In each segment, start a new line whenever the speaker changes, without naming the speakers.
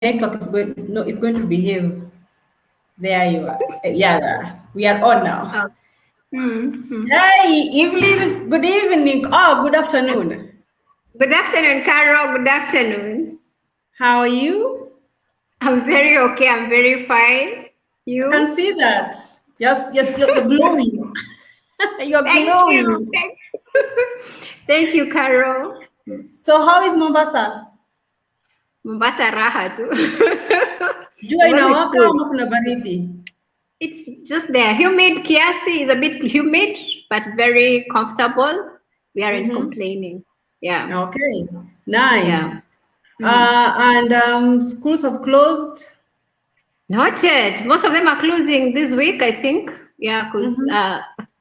network is going to behave. There you are. Yeah, we are on now. Hey, Evelyn, good evening. Oh, good afternoon.
Good afternoon, Carol. Good afternoon.
How are you?
I'm very okay. I'm very fine. You?
I can see that. Yes, you're glowing. You're glowing.
Thank you, Carol.
So how is Mombasa?
Mombasa raha too.
Jua inawaka ama kuna baridi?
It's just there. Humid. Kiasi is a bit humid, but very comfortable. We aren't complaining. Yeah.
Okay. Nice.
Yeah.
And schools have closed?
Not yet. Most of them are closing this week, I think. Yeah, because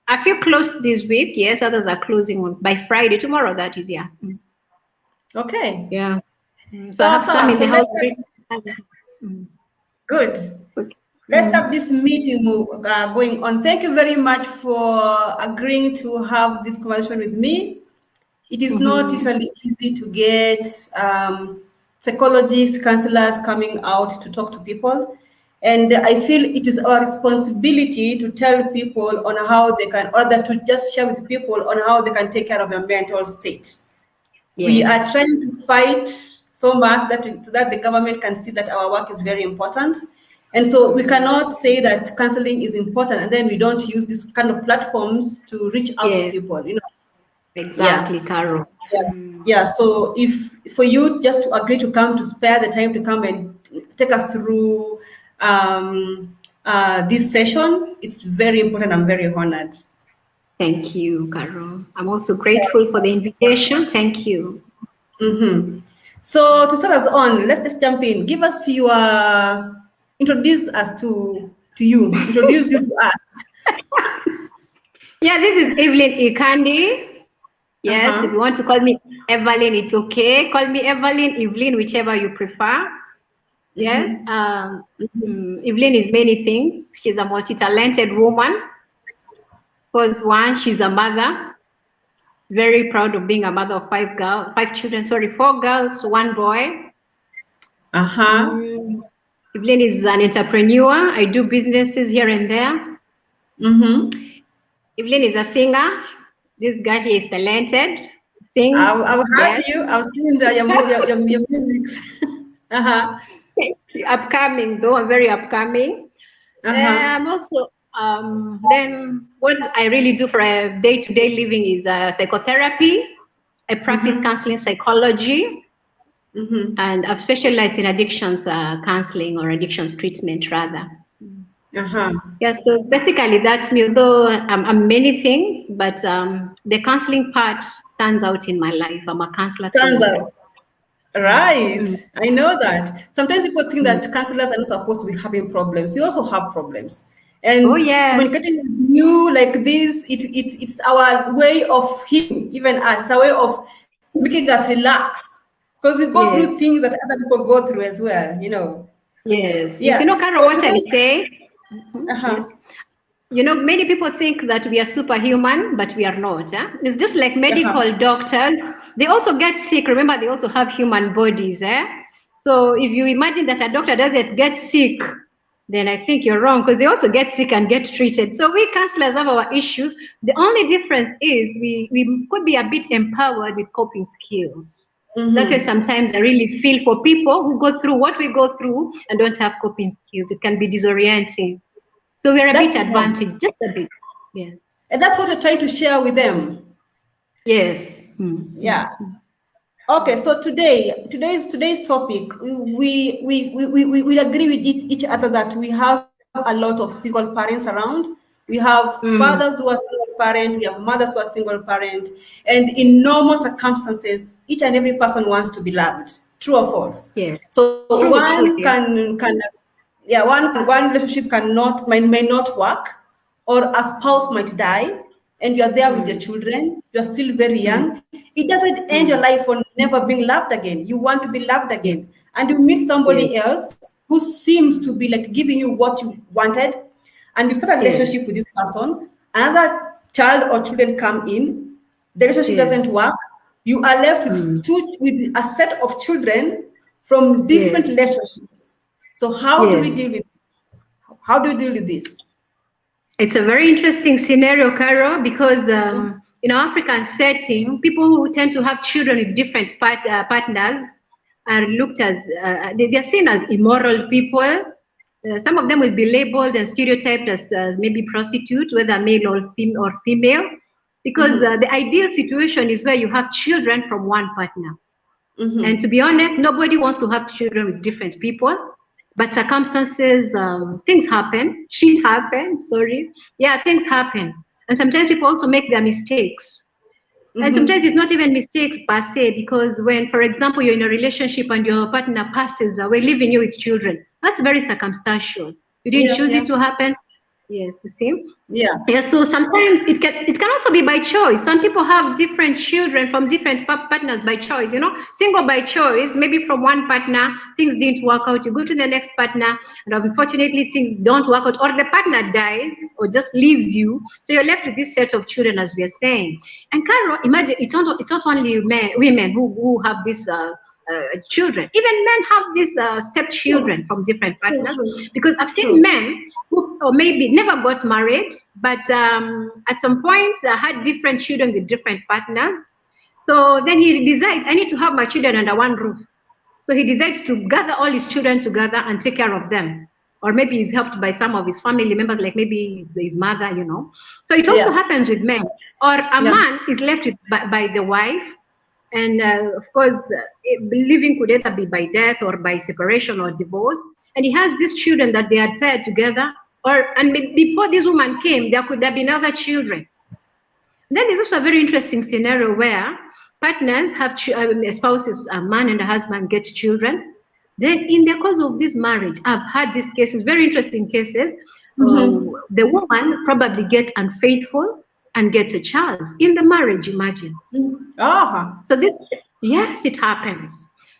a few closed this week. Yes, others are closing by Friday. Tomorrow, that is, yeah.
Okay.
Yeah. So I have some in the house.
Good.
Okay.
Let's have this meeting going on. Thank you very much for agreeing to have this conversation with me. It is not usually easy to get psychologists, counselors coming out to talk to people. And I feel it is our responsibility to tell people on how they can, or that to just share with people on how they can take care of their mental state. Yes. We are trying to fight so much so that the government can see that our work is very important. And so we cannot say that counseling is important and then we don't use this kind of platforms to reach out to people, you know.
Exactly, Carol.
Yeah, so if for you just to agree to come, to spare the time to come and take us through this session, it's very important. I'm very honored.
Thank you, Carol. I'm also grateful for the invitation. Thank you.
So to start us on, let's just jump in. Give us introduce us to you. Introduce you to us.
Yeah, this is Evelyn Ikandi. Yes, if you want to call me Evelyn, it's okay. Call me Evelyn, Evelyn, whichever you prefer. Yes, Evelyn is many things. She's a multi-talented woman. First one, she's a mother. Very proud of being a mother of 4 girls, 1 boy. Evelyn is an entrepreneur. I do businesses here and there. Evelyn is a singer. This guy here is talented. Sings.
I've heard you. I've seen your music.
Upcoming though, I'm very upcoming. I'm also then what I really do for a day-to-day living is psychotherapy. I practice counseling psychology, and I've specialized in addictions counseling or addictions treatment rather. Yeah, so basically that's me. Though I'm many things, but the counseling part stands out in my life. I'm a counselor.
Stands out. Right. I know that. Sometimes people think that counselors are not supposed to be having problems. We also have problems. And communicating with you like this, it's our way of healing, even us. It's our way of making us relax. Because we go through things that other people go through as well, you know.
Yes. You know, Carol, what I say? You know, many people think that we are superhuman, but we are not. It's just like medical doctors. They also get sick. Remember, they also have human bodies. So if you imagine that a doctor doesn't get sick, then I think you're wrong, because they also get sick and get treated. So we counselors have our issues. The only difference is we could be a bit empowered with coping skills. That's why sometimes I really feel for people who go through what we go through and don't have coping skills. It can be disorienting. So we're a bit advantaged, just a bit. Yeah.
And that's what we're trying to share with them.
Yes.
Yeah. Okay, so today's topic, we agree with each other that we have a lot of single parents around. We have fathers who are single parent, we have mothers who are single parent, and in normal circumstances, each and every person wants to be loved. True or false?
Yeah.
So one relationship may not work, or a spouse might die, and you are there with your children, you are still very young. It doesn't end your life on never being loved again. You want to be loved again. And you meet somebody else who seems to be like giving you what you wanted, and you start a relationship with this person, another child or children come in, the relationship doesn't work. You are left with a set of children from different relationships. So how do we deal with this?
It's a very interesting scenario, Carol, because in our African setting, people who tend to have children with different partners are looked as, they're seen as immoral people. Some of them will be labeled and stereotyped as maybe prostitutes, whether male or female, because the ideal situation is where you have children from one partner. And to be honest, nobody wants to have children with different people. But circumstances, things happen, things happen. Yeah, things happen. And sometimes people also make their mistakes. And sometimes it's not even mistakes per se, because when, for example, you're in a relationship and your partner passes away, leaving you with children, that's very circumstantial. You didn't choose it to happen. Yes, you see? Yeah, so sometimes it can also be by choice. Some people have different children from different partners by choice, single by choice, maybe from one partner, things didn't work out. You go to the next partner, and unfortunately things don't work out, or the partner dies or just leaves you. So you're left with this set of children, as we are saying. And Carol, imagine it's not only women who have this children. Even men have these stepchildren from different partners, because I've seen men who or maybe never got married, but at some point had different children with different partners. So then he decides, I need to have my children under one roof. So he decides to gather all his children together and take care of them. Or maybe he's helped by some of his family members, like maybe his mother, So it also happens with men. Or a man is left with, by the wife. And of course, living could either be by death or by separation or divorce. And he has these children that they had tied together. And before this woman came, there could have been other children. Then there's also a very interesting scenario where partners have spouses, a man and a husband get children. Then in the course of this marriage, I've had these cases, very interesting cases. The woman probably gets unfaithful and gets a child in the marriage, imagine. So this, yes, it happens.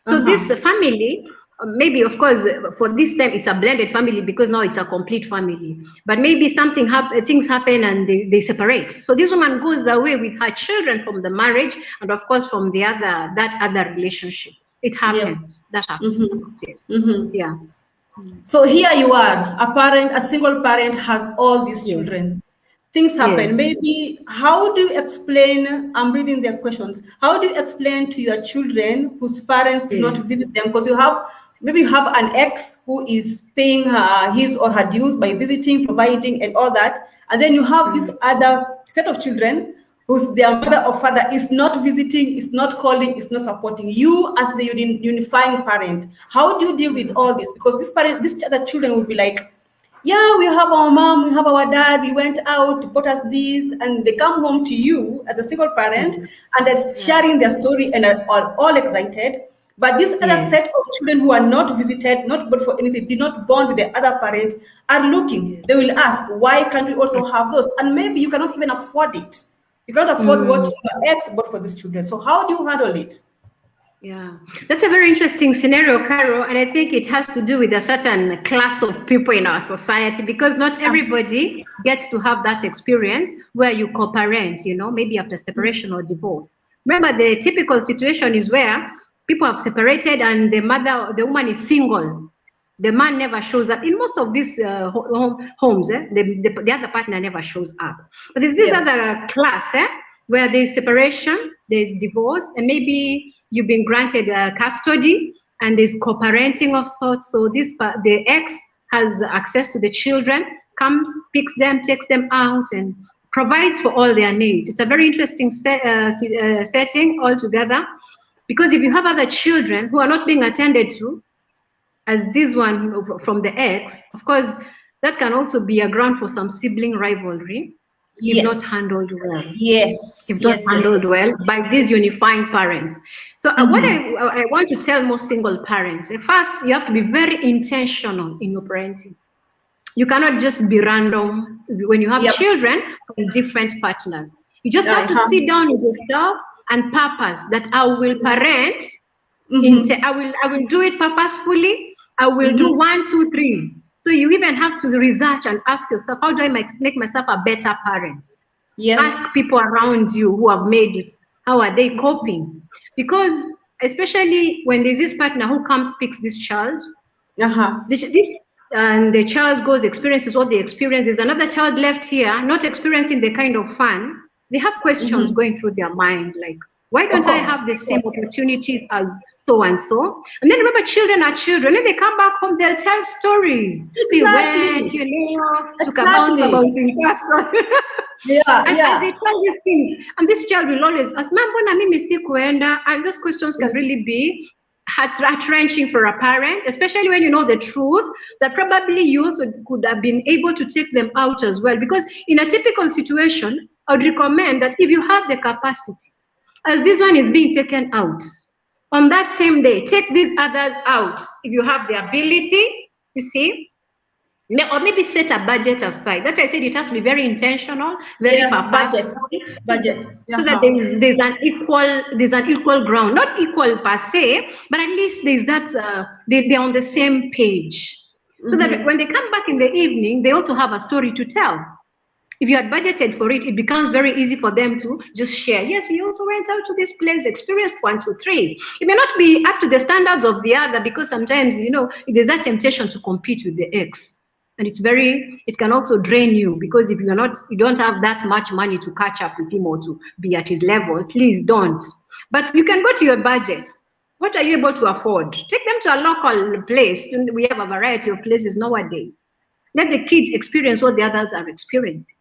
So this family, maybe, of course, for this time, it's a blended family because now it's a complete family. But maybe things happen and they separate. So this woman goes away with her children from the marriage and, of course, from that other relationship. It happens. That happens. Yes. Yeah.
So here you are, a single parent has all these children. Things happen. Maybe how do you explain, I'm reading their questions, how do you explain to your children whose parents do not visit them? Because maybe you have an ex who is paying his or her dues by visiting, providing, and all that. And then you have this other set of children whose their mother or father is not visiting, is not calling, is not supporting you as the unifying parent. How do you deal with all this? Because these other children will be like, yeah, we have our mom, we have our dad, we went out, bought us this, and they come home to you as a single parent, and they're sharing their story and are all excited. But this other set of children who are not visited, not bought for anything, did not bond with the other parent, are looking. They will ask, why can't we also have those? And maybe you cannot even afford it. You can't afford what your ex bought for these children. So how do you handle it?
Yeah, that's a very interesting scenario, Carol, and I think it has to do with a certain class of people in our society, because not everybody gets to have that experience where you co-parent, maybe after separation or divorce. Remember, the typical situation is where people have separated and the woman is single. The man never shows up. In most of these homes, the other partner never shows up. But there's this other class where there's separation, there's divorce, and maybe you've been granted custody, and there's co-parenting of sorts. So the ex has access to the children, comes, picks them, takes them out, and provides for all their needs. It's a very interesting setting altogether, because if you have other children who are not being attended to, as this one from the ex, of course, that can also be a ground for some sibling rivalry. If not handled well. If not handled well by these unifying parents. So what I want to tell most single parents, first, you have to be very intentional in your parenting. You cannot just be random when you have children from different partners. You just have to sit down with yourself and purpose that I will parent, I will do it purposefully, I will do 1, 2, 3. So you even have to research and ask yourself, how do I make myself a better parent? Ask people around you who have made it. How are they coping? Because especially when there's this partner who comes, picks this child, and the child goes, experiences what they experience. There's another child left here, not experiencing the kind of fun. They have questions going through their mind, like, why don't I have the same opportunities as so and so? And then remember, children are children. When they come back home, they'll tell stories. We went, took a bounce about in person. As they tell these things, and this child will always ask, and those questions can really be heart-wrenching for a parent, especially when you know the truth, that probably you also could have been able to take them out as well. Because in a typical situation, I would recommend that if you have the capacity, as this one is being taken out, on that same day, take these others out. If you have the ability, you see, or maybe set a budget aside. That's why I said it has to be very intentional, very purposeful.
Budget.
So that there's an equal ground, not equal per se, but at least there's that they're on the same page. So that when they come back in the evening, they also have a story to tell. If you had budgeted for it, it becomes very easy for them to just share. Yes, we also went out to this place, experienced 1, 2, 3. It may not be up to the standards of the other, because sometimes, there's that temptation to compete with the ex. And it can also drain you, because if you don't have that much money to catch up with him or to be at his level, please don't. But you can go to your budget. What are you able to afford? Take them to a local place. We have a variety of places nowadays. Let the kids experience what the others are experiencing.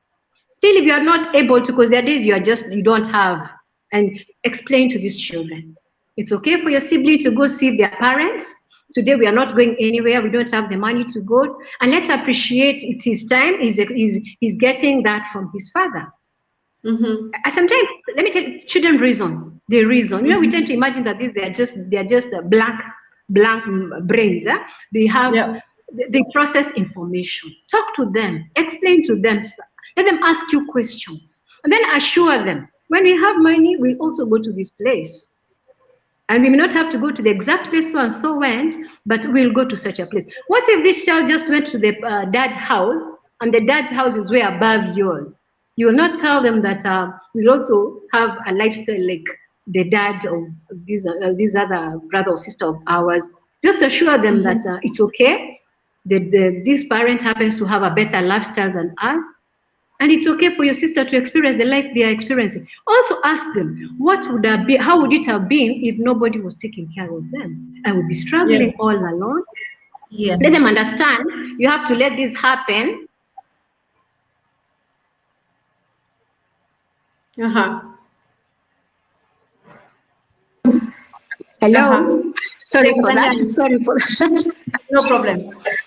Still, if you are not able to, because there are days you don't have, and explain to these children. It's okay for your sibling to go see their parents. Today we are not going anywhere. We don't have the money to go, and let's appreciate it's his time. He's getting that from his father. Sometimes, let me tell you, children reason. They reason. We tend to imagine that they're just blank brains. They process information. Talk to them. Explain to them. Let them ask you questions, and then assure them, when we have money, we'll also go to this place. And we may not have to go to the exact place so and so went, but we'll go to such a place. What if this child just went to the dad's house, and the dad's house is way above yours? You will not tell them that we'll also have a lifestyle like the dad of this other brother or sister of ours. Just assure them that it's okay. This parent happens to have a better lifestyle than us. And it's okay for your sister to experience the life they are experiencing. Also ask them, how would it have been if nobody was taking care of them? I would be struggling all alone. Let them understand, you have to let this happen.
Hello? Sorry for that.
No problem.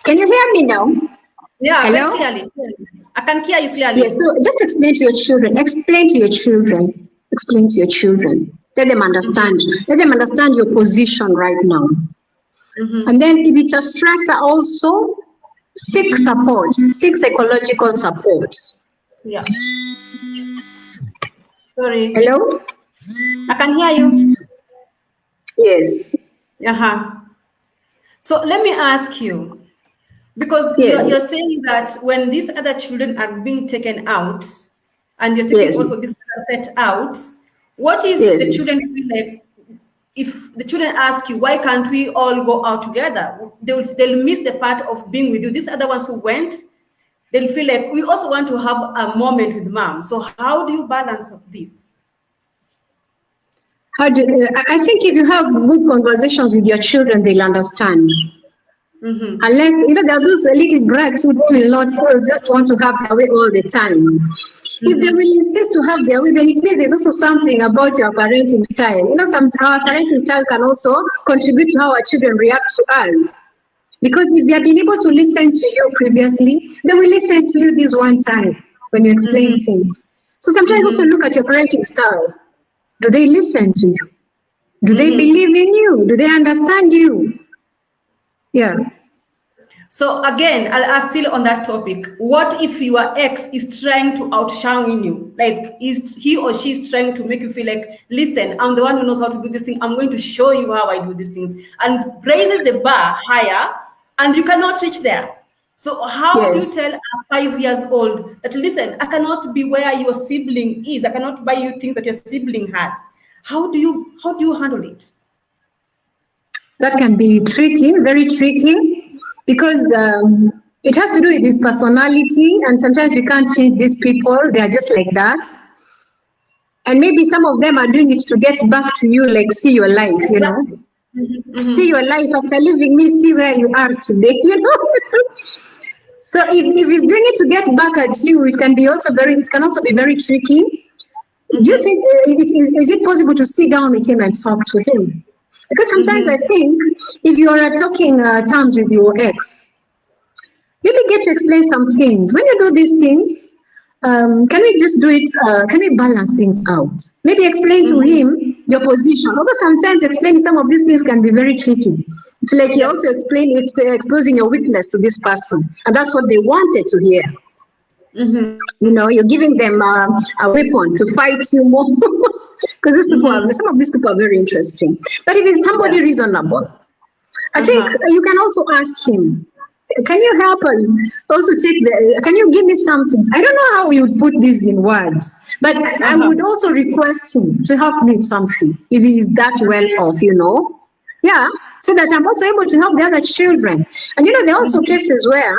Can you hear me now?
Yeah,
hello?
Clearly. I can hear you clearly.
Yes, so just explain to your children. Explain to your children. Let them understand. Let them understand your position right now. And then if it's a stressor also, seek support. Seek psychological support.
Yeah. Sorry.
Hello?
I can hear you.
Yes.
So let me ask you, because you're saying that when these other children are being taken out, and you're taking also this other set out, what if the children feel like, if the children ask you, why can't we all go out together? They'll miss the part of being with you. These other ones who went, they'll feel like, we also want to have a moment with mom. So how do you balance this?
I think if you have good conversations with your children, they'll understand. Unless, there are those little brats who will just want to have their way all the time. If they will insist to have their way, then it means there's also something about your parenting style. Our parenting style can also contribute to how our children react to us. Because if they have been able to listen to you previously, they will listen to you this one time when you explain things. So sometimes also look at your parenting style. Do they listen to you? Do they believe in you? Do they understand you? Yeah.
So again, I'll ask still on that topic. What if your ex is trying to outshine you? Like, is he or she is trying to make you feel like, listen, I'm the one who knows how to do this thing. I'm going to show you how I do these things, and raises the bar higher, and you cannot reach there. So how do you tell a 5 years old that, listen, I cannot be where your sibling is. I cannot buy you things that your sibling has. How do you handle it?
That can be tricky, very tricky, because it has to do with his personality, and sometimes we can't change these people. They are just like that. And maybe some of them are doing it to get back to you, like, see your life, you know. See your life after leaving me, see where you are today, you know. So if he's doing it to get back at you, it can also be very tricky. Do you think, is it possible to sit down with him and talk to him? Because sometimes I think if you are talking terms with your ex, maybe get to explain some things. When you do these things, can we just do it, can we balance things out? Maybe explain to him your position. Although sometimes explaining some of these things can be very tricky. It's like you're also exposing your weakness to this person. And that's what they wanted to hear. You know, you're giving them a weapon to fight you more. Because some of these people are very interesting. But if it's somebody reasonable, I think you can also ask him, can you help us also can you give me something? I don't know how you would put this in words, but I would also request him to help me with something if he is that well off, you know. Yeah, so that I'm also able to help the other children. And you know, there are also cases where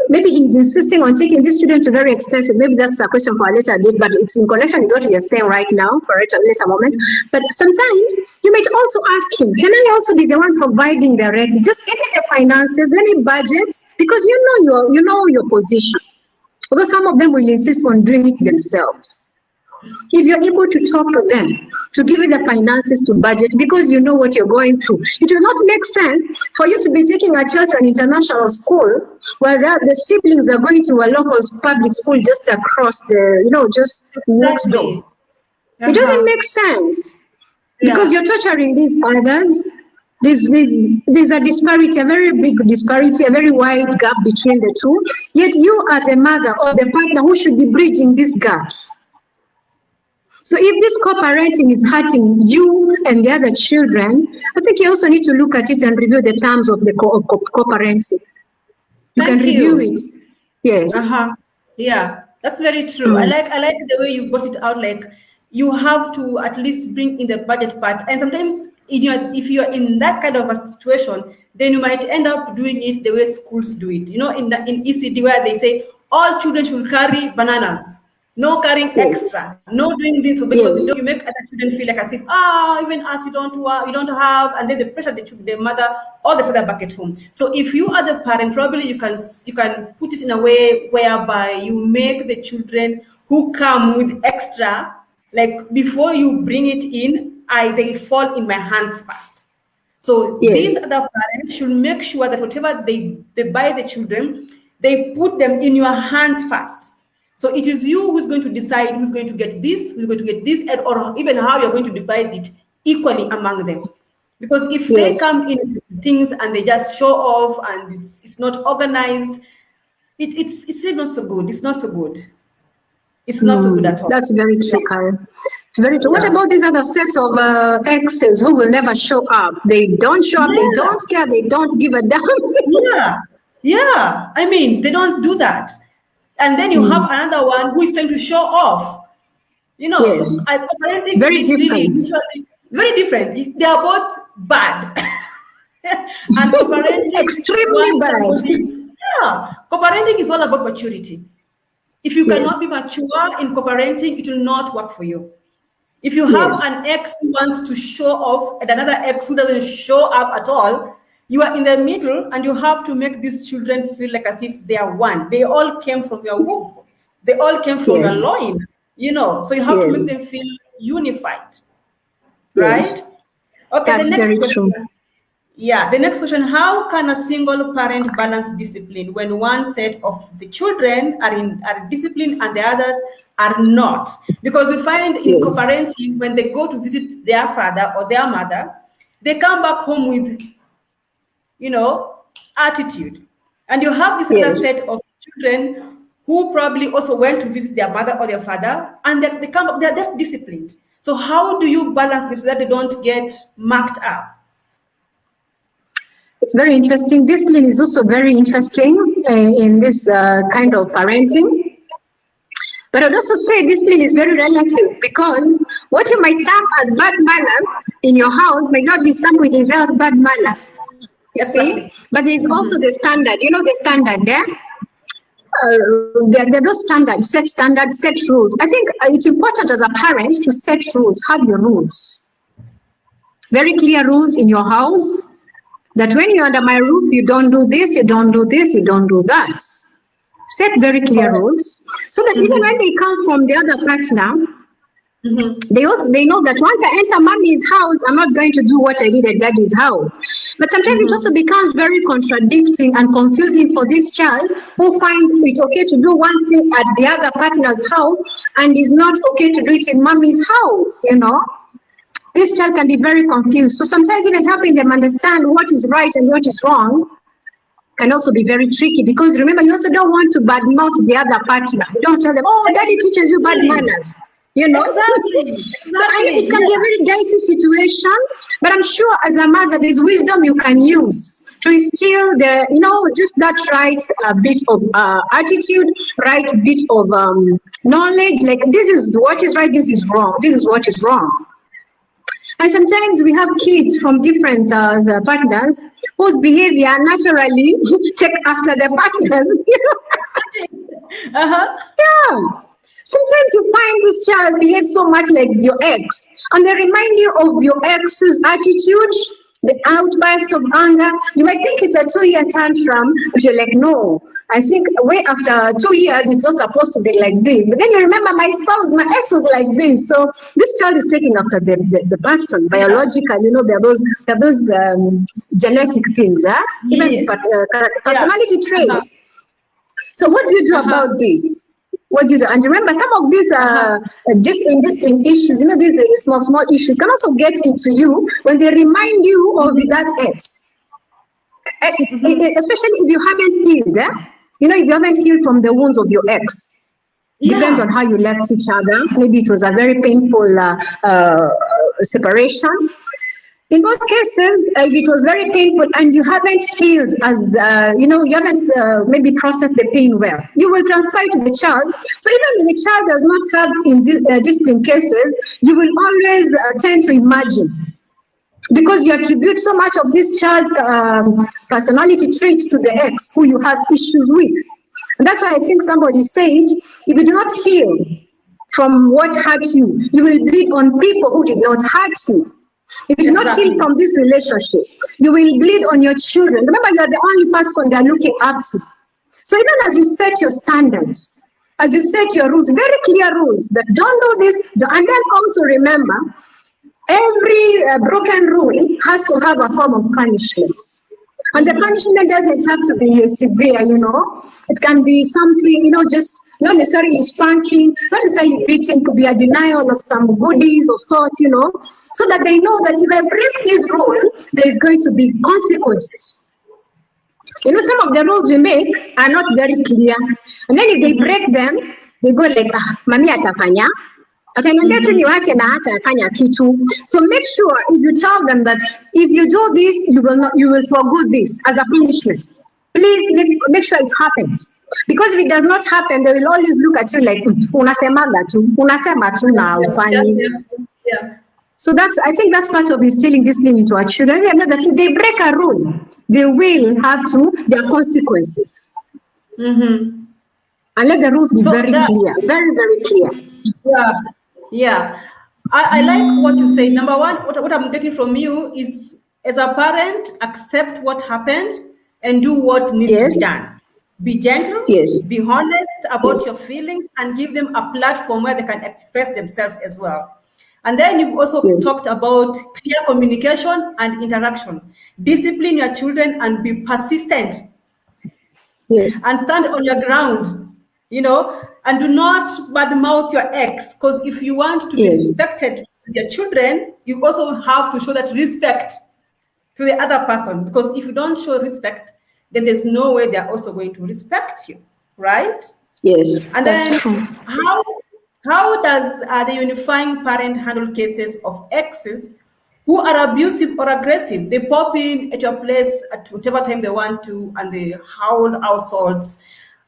maybe he's insisting on taking this student to very expensive. Maybe that's a question for a later date, but it's in connection with what we are saying right now for a later moment. But sometimes you might also ask him, can I also be the one providing the rent? Just give me the finances, let me budget, because you know your position. Although some of them will insist on doing it themselves. If you're able to talk to them, to give you the finances to budget, because you know what you're going through, it will not make sense for you to be taking a child to an international school where the siblings are going to a local public school just across just next door. It doesn't make sense because you're torturing these others. There's a disparity, a very big disparity, a very wide gap between the two. Yet you are the mother or the partner who should be bridging these gaps. So if this co-parenting is hurting you and the other children, I think you also need to look at it and review the terms of the co-parenting. You can review it. Yes.
Yeah, that's very true. I like the way you brought it out. Like, you have to at least bring in the budget part. And sometimes if you're in that kind of a situation, then you might end up doing it the way schools do it. You know, in ECD where they say all children should carry bananas. No carrying extra, no doing this, because you make other children feel like as if, even us, you don't have, and then the pressure the mother or the father back at home. So if you are the parent, probably you can put it in a way whereby you make the children who come with extra, like before you bring it in, they fall in my hands first. So these other parents should make sure that whatever they buy the children, they put them in your hands first. So it is you who's going to decide who's going to get this, who's going to get this, or even how you're going to divide it equally among them. Because if they come in with things and they just show off and it's not organized, it's not so good. It's not so good. It's not so good at all.
That's very true, Karen. It's very true. What about these other sets of exes who will never show up? They don't show up, they don't care, they don't give a damn.
I mean, they don't do that. And then you have another one who is trying to show off. You know, so parenting
very different.
Very different. They are both bad. And co-parenting
extremely bad.
Co-parenting is all about maturity. If you cannot be mature in co-parenting, it will not work for you. If you have an ex who wants to show off and another ex who doesn't show up at all, you are in the middle, and you have to make these children feel like as if they are one. They all came from your womb. They all came from your loin, you know. So you have to make them feel unified, right? Okay,
that's
the next
very
question.
true.
Yeah, the next question, how can a single parent balance discipline when one set of the children are disciplined and the others are not? Because we find in co-parenting, when they go to visit their father or their mother, they come back home with attitude. And you have this other set of children who probably also went to visit their mother or their father, and they're just disciplined. So how do you balance this so that they don't get marked up?
It's very interesting. Discipline is also very interesting in this kind of parenting. But I'd also say discipline is very relative, because what you might have as bad manners in your house may not be somebody else's bad manners. You see? But there's also the standard. You know the standard there? There are those standards, set rules. I think it's important as a parent to set rules, have your rules. Very clear rules in your house, that when you're under my roof, you don't do this, you don't do this, you don't do that. Set very clear rules, so that even when they come from the other partner, they know that once I enter mommy's house, I'm not going to do what I did at daddy's house. But sometimes it also becomes very contradicting and confusing for this child, who finds it okay to do one thing at the other partner's house and is not okay to do it in mommy's house, you know. This child can be very confused. So sometimes even helping them understand what is right and what is wrong can also be very tricky, because remember, you also don't want to badmouth the other partner. You don't tell them, oh, daddy teaches you bad manners. You know? Exactly. So it can be a very dicey situation, but I'm sure as a mother, there's wisdom you can use to instill the, you know, just that right bit of attitude, right bit of knowledge, like this is what is right, this is wrong, this is what is wrong. And sometimes we have kids from different partners whose behavior naturally take after their partners. You know? Yeah. Sometimes you find this child behaves so much like your ex, and they remind you of your ex's attitude, the outburst of anger. You might think it's a 2-year tantrum, but you're like, no, I think way after 2 years, it's not supposed to be like this. But then you remember, my spouse, my ex was like this. So this child is taking after the person, biological, you know, there are those genetic things, even personality traits. So what do you do about this? What do you do? And remember, some of these distinct issues, you know, these small issues can also get into you when they remind you of that ex. Especially if you haven't healed, you know, if you haven't healed from the wounds of your ex. Depends on how you left each other. Maybe it was a very painful separation. In most cases, if it was very painful and you haven't healed, as you know, you haven't maybe processed the pain well, you will transfer it to the child. So even if the child does not have in discipline cases, you will always tend to imagine, because you attribute so much of this child's personality traits to the ex who you have issues with. And that's why I think somebody said, if you do not heal from what hurt you, you will bleed on people who did not hurt you. If you do not heal from this relationship, you will bleed on your children. Remember, you are the only person they are looking up to. So even as you set your standards, as you set your rules, very clear rules, that don't do this, and then also remember, every broken rule has to have a form of punishment. And the punishment doesn't have to be severe, you know. It can be something, you know, just not necessarily spanking, not necessarily beating, could be a denial of some goodies of sorts, you know, so that they know that if I break this rule, there is going to be consequences. You know, some of the rules we make are not very clear. And then if they break them, they go like, mami atafanya. So make sure if you tell them that if you do this, you will forgo this as a punishment. Please make sure it happens. Because if it does not happen, they will always look at you like, So I think that's part of instilling discipline into our children. They know that if they break a rule, they will have their consequences. And let the rules be very clear, very, very clear.
Yeah, I like what you say. Number one, what I'm getting from you is, as a parent, accept what happened and do what needs to be done. Be gentle, be honest about your feelings, and give them a platform where they can express themselves as well. And then you've also talked about clear communication and interaction. Discipline your children and be persistent. And stand on your ground, you know, and do not badmouth your ex, because if you want to be respected with your children, you also have to show that respect to the other person, because if you don't show respect, then there's no way they're also going to respect you, right? And then how does the unifying parent handle cases of exes who are abusive or aggressive? They pop in at your place at whatever time they want to, and they howl households.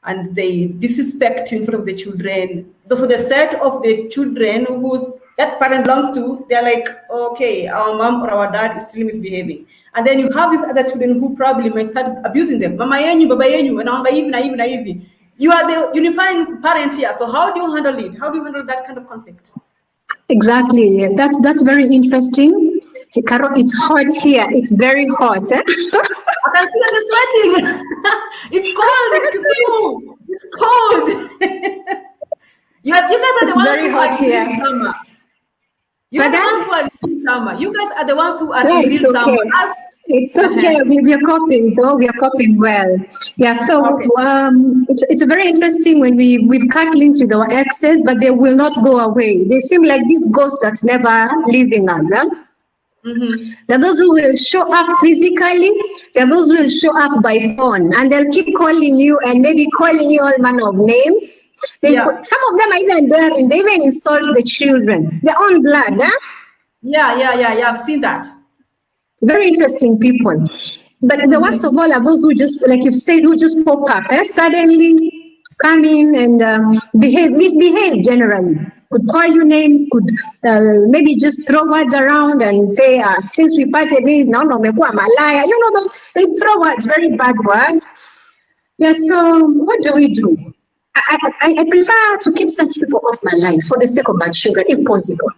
and they disrespect you in front of the children. So the set of the children whose that parent belongs to, they're like, okay, our mom or our dad is still misbehaving. And then you have these other children who probably might start abusing them. Mama yenyu, baba yenyu, and naive. You are the unifying parent here. So how do you handle it? How do you handle that kind of conflict?
Exactly. That's very interesting. Carol, it's hot here. It's very hot. Eh?
I can see you sweating. It's cold. It's cold. you guys are the ones who are in summer. You are the ones who are in summer. You guys are the ones who are in real summer.
It's okay. We are coping though. We are coping well. Yeah. So it's very interesting when we've cut links with our exes, but they will not go away. They seem like these ghosts that's never leaving us. Huh? There are those who will show up physically, there are those who will show up by phone, and they'll keep calling you and maybe calling you all manner of names. Some of them are even daring, they even insult the children, their own blood. Huh?
Yeah, I've seen that.
Very interesting people. But the worst of all are those who just, like you've said, who just pop up, suddenly come in and misbehave generally. Could call you names, could maybe just throw words around and say, since we parted ways, now I'm a liar. You know, they throw words, very bad words. Yeah, so what do we do? I prefer to keep such people off my life for the sake of my children, if possible.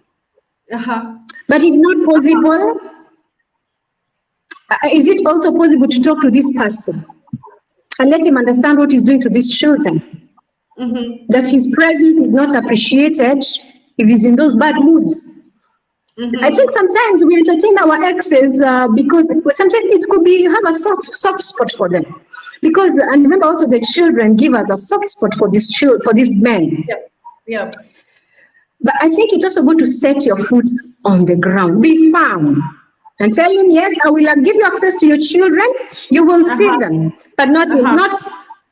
But if not possible, is it also possible to talk to this person and let him understand what he's doing to these children? That his presence is not appreciated if he's in those bad moods. I think sometimes we entertain our exes because sometimes it could be you have a soft spot for them. Because, and remember also the children give us a soft spot for these men.
Yeah.
But I think it's also good to set your foot on the ground. Be firm and tell him, yes, I will give you access to your children. You will see them, but not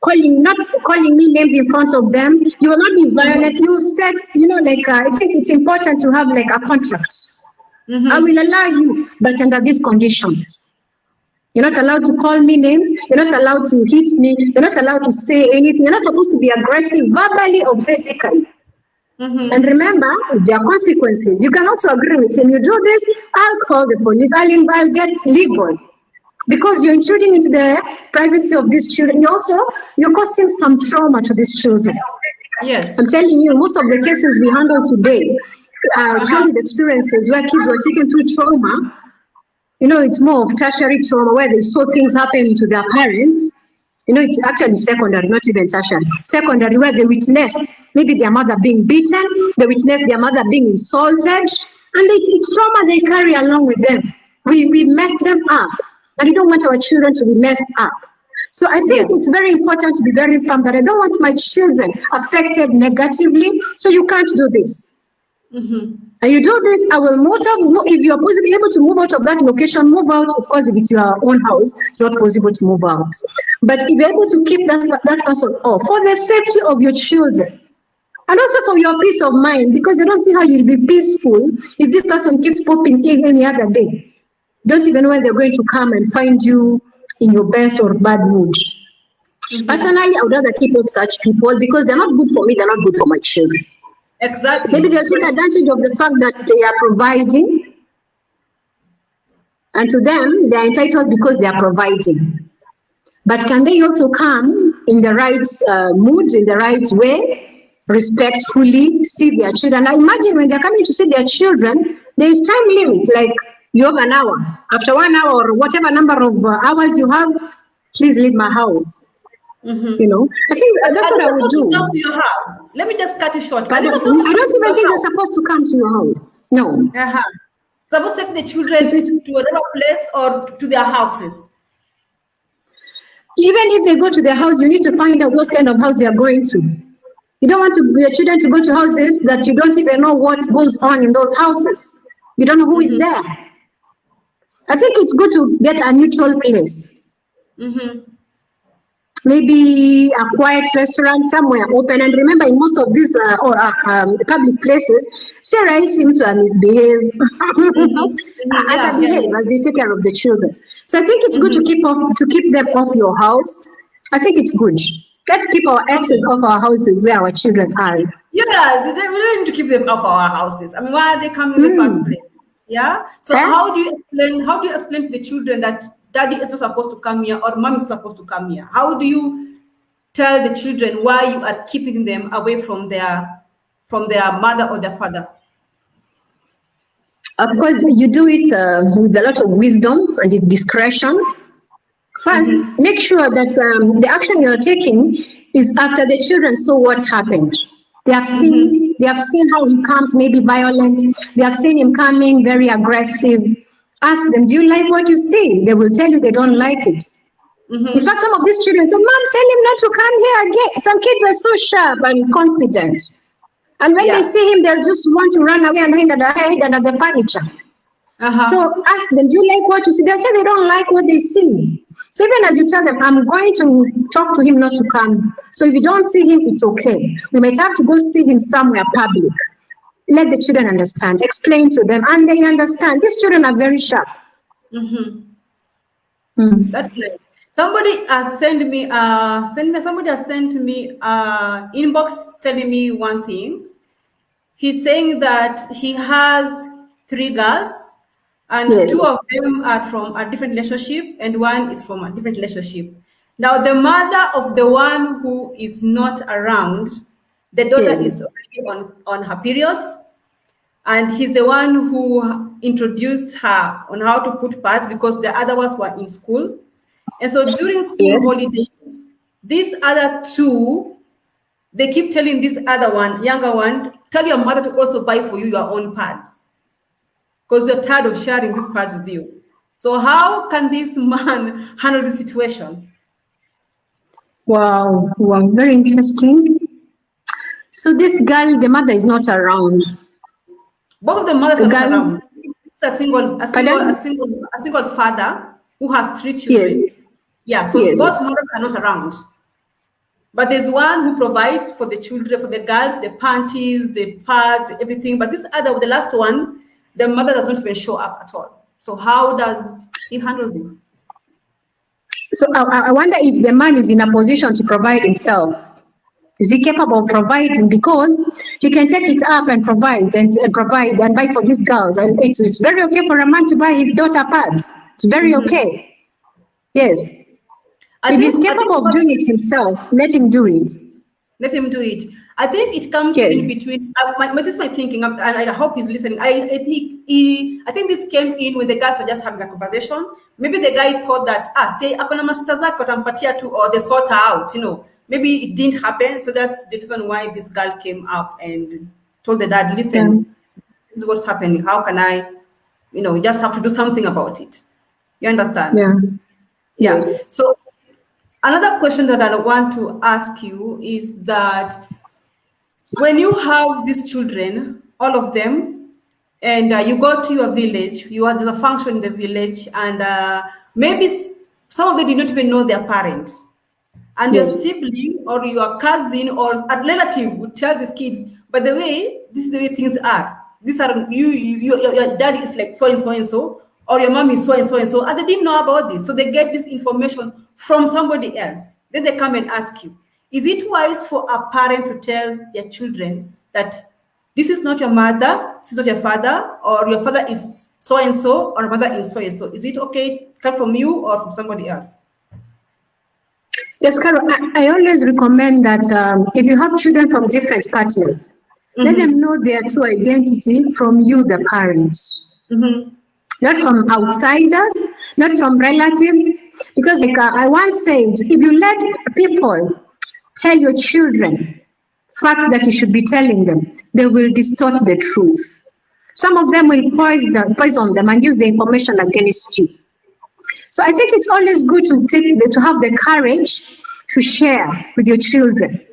calling me names in front of them. You will not be violent. You set, I think it's important to have like a contract. I will allow you, but under these conditions. You're not allowed to call me names. You're not allowed to hit me. You're not allowed to say anything. You're not supposed to be aggressive verbally or physically. And remember, there are consequences. You can also agree with him. You do this, I'll call the police. I'll get legal. Because you're intruding into the privacy of these children. You're causing some trauma to these children.
Yes.
I'm telling you, most of the cases we handle today, childhood experiences where kids were taken through trauma, it's more of tertiary trauma where they saw things happening to their parents. It's actually secondary, not even tertiary. Secondary, where they witnessed maybe their mother being beaten, they witnessed their mother being insulted, and it's trauma they carry along with them. We mess them up, and we don't want our children to be messed up. So I think it's very important to be very firm that I don't want my children affected negatively, so you can't do this. And you do this, I will move out. If you are possibly able to move out of that location, move out. Of course, if it's your own house, it's not possible to move out. But if you're able to keep that person off for the safety of your children, and also for your peace of mind, because you don't see how you'll be peaceful if this person keeps popping in any other day. Don't even know when they're going to come and find you in your best or bad mood. Personally, I would rather keep off such people because they're not good for me, they're not good for my children.
Exactly.
Maybe they'll take advantage of the fact that they are providing, and to them, they are entitled because they are providing. But can they also come in the right mood, in the right way, respectfully, see their children? Now imagine when they're coming to see their children, there is time limit, like you have an hour. After 1 hour or whatever number of hours you have, please leave my house. I think that's what I would do.
Come to your house. Let me just cut you short.
I don't even think they're supposed to come to your house. No.
Supposed to take the children to another place or to their houses.
Even if they go to their house, you need to find out what kind of house they are going to. You don't want your children to go to houses that you don't even know what goes on in those houses. You don't know who is there. I think it's good to get a neutral place. Maybe a quiet restaurant somewhere open. And remember, in most of these public places, Sarah seem to misbehave as they take care of the children. So I think it's good to keep them off your house. I think it's good. Let's keep our exes off our houses where our children are.
Yeah, we don't need to keep them off our houses. I mean, why are they coming in the first place? Yeah. So how do you explain to the children that daddy is not supposed to come here or mom is supposed to come here? How do you tell the children why you are keeping them away from their mother or their father?
Of course, you do it with a lot of wisdom and discretion. First, make sure that the action you're taking is after the children saw what happened. They have seen how he comes, maybe violent. They have seen him coming very aggressive. Ask them, do you like what you see? They will tell you they don't like it. In fact, some of these children say, Mom, tell him not to come here again. Some kids are so sharp and confident. And when they see him, they'll just want to run away and hide under the furniture. So ask them, do you like what you see? They'll say they don't like what they see. So even as you tell them, I'm going to talk to him not to come. So if you don't see him, it's okay. We might have to go see him somewhere public. Let the children understand. Explain to them, and they understand. These children are very sharp.
That's nice. Somebody has sent me inbox telling me one thing. He's saying that he has 3 girls, and 2 of them are from a different relationship, and 1 is from a different relationship. Now, the mother of the one who is not around, the daughter is already on her periods, and he's the one who introduced her on how to put pads because the other ones were in school. And so during school holidays, these other 2, they keep telling this other one, younger one, tell your mother to also buy for you your own pads because you're tired of sharing these pads with you. So how can this man handle the situation?
Wow, very interesting. So this girl, the mother is not around.
Both of the mothers are not around. It's a single father who has 3 children. Yeah, so both mothers are not around. But there's one who provides for the children, for the girls, the panties, the pads, everything. But this other, the last one, the mother does not even show up at all. So how does he handle this?
So I wonder if the man is in a position to provide himself. Is he capable of providing? Because he can take it up and provide and buy for these girls. And it's very okay for a man to buy his daughter pads. It's very okay. Yes. If he's capable of doing it himself, let him do it.
Let him do it. I think it comes in between. This is my thinking, and I hope he's listening. I think this came in when the guys were just having a conversation. Maybe the guy thought that say akona sister zako tampatia tu, or they sort her out. Maybe it didn't happen. So that's the reason why this girl came up and told the dad, listen, this is what's happening. How can I, you just have to do something about it. You understand?
Yeah.
So another question that I want to ask you is that when you have these children, all of them, and you go to your village, there's a function in the village, and maybe some of them did not even know their parents. And your sibling or your cousin or a relative would tell these kids, by the way, this is the way things are. These are your daddy is like so and so and so, or your mom is so and so and so, and they didn't know about this. So they get this information from somebody else. Then they come and ask you, is it wise for a parent to tell their children that this is not your mother, this is not your father, or your father is so and so, or your mother is so and so? Is it okay to come from you or from somebody else?
Yes, Carol, I always recommend that if you have children from different partners, let them know their true identity from you, the parents. Not from outsiders, not from relatives. Because like I once said, if you let people tell your children facts that you should be telling them, they will distort the truth. Some of them will poison them and use the information against you. So I think it's always good to have the courage to share with your children.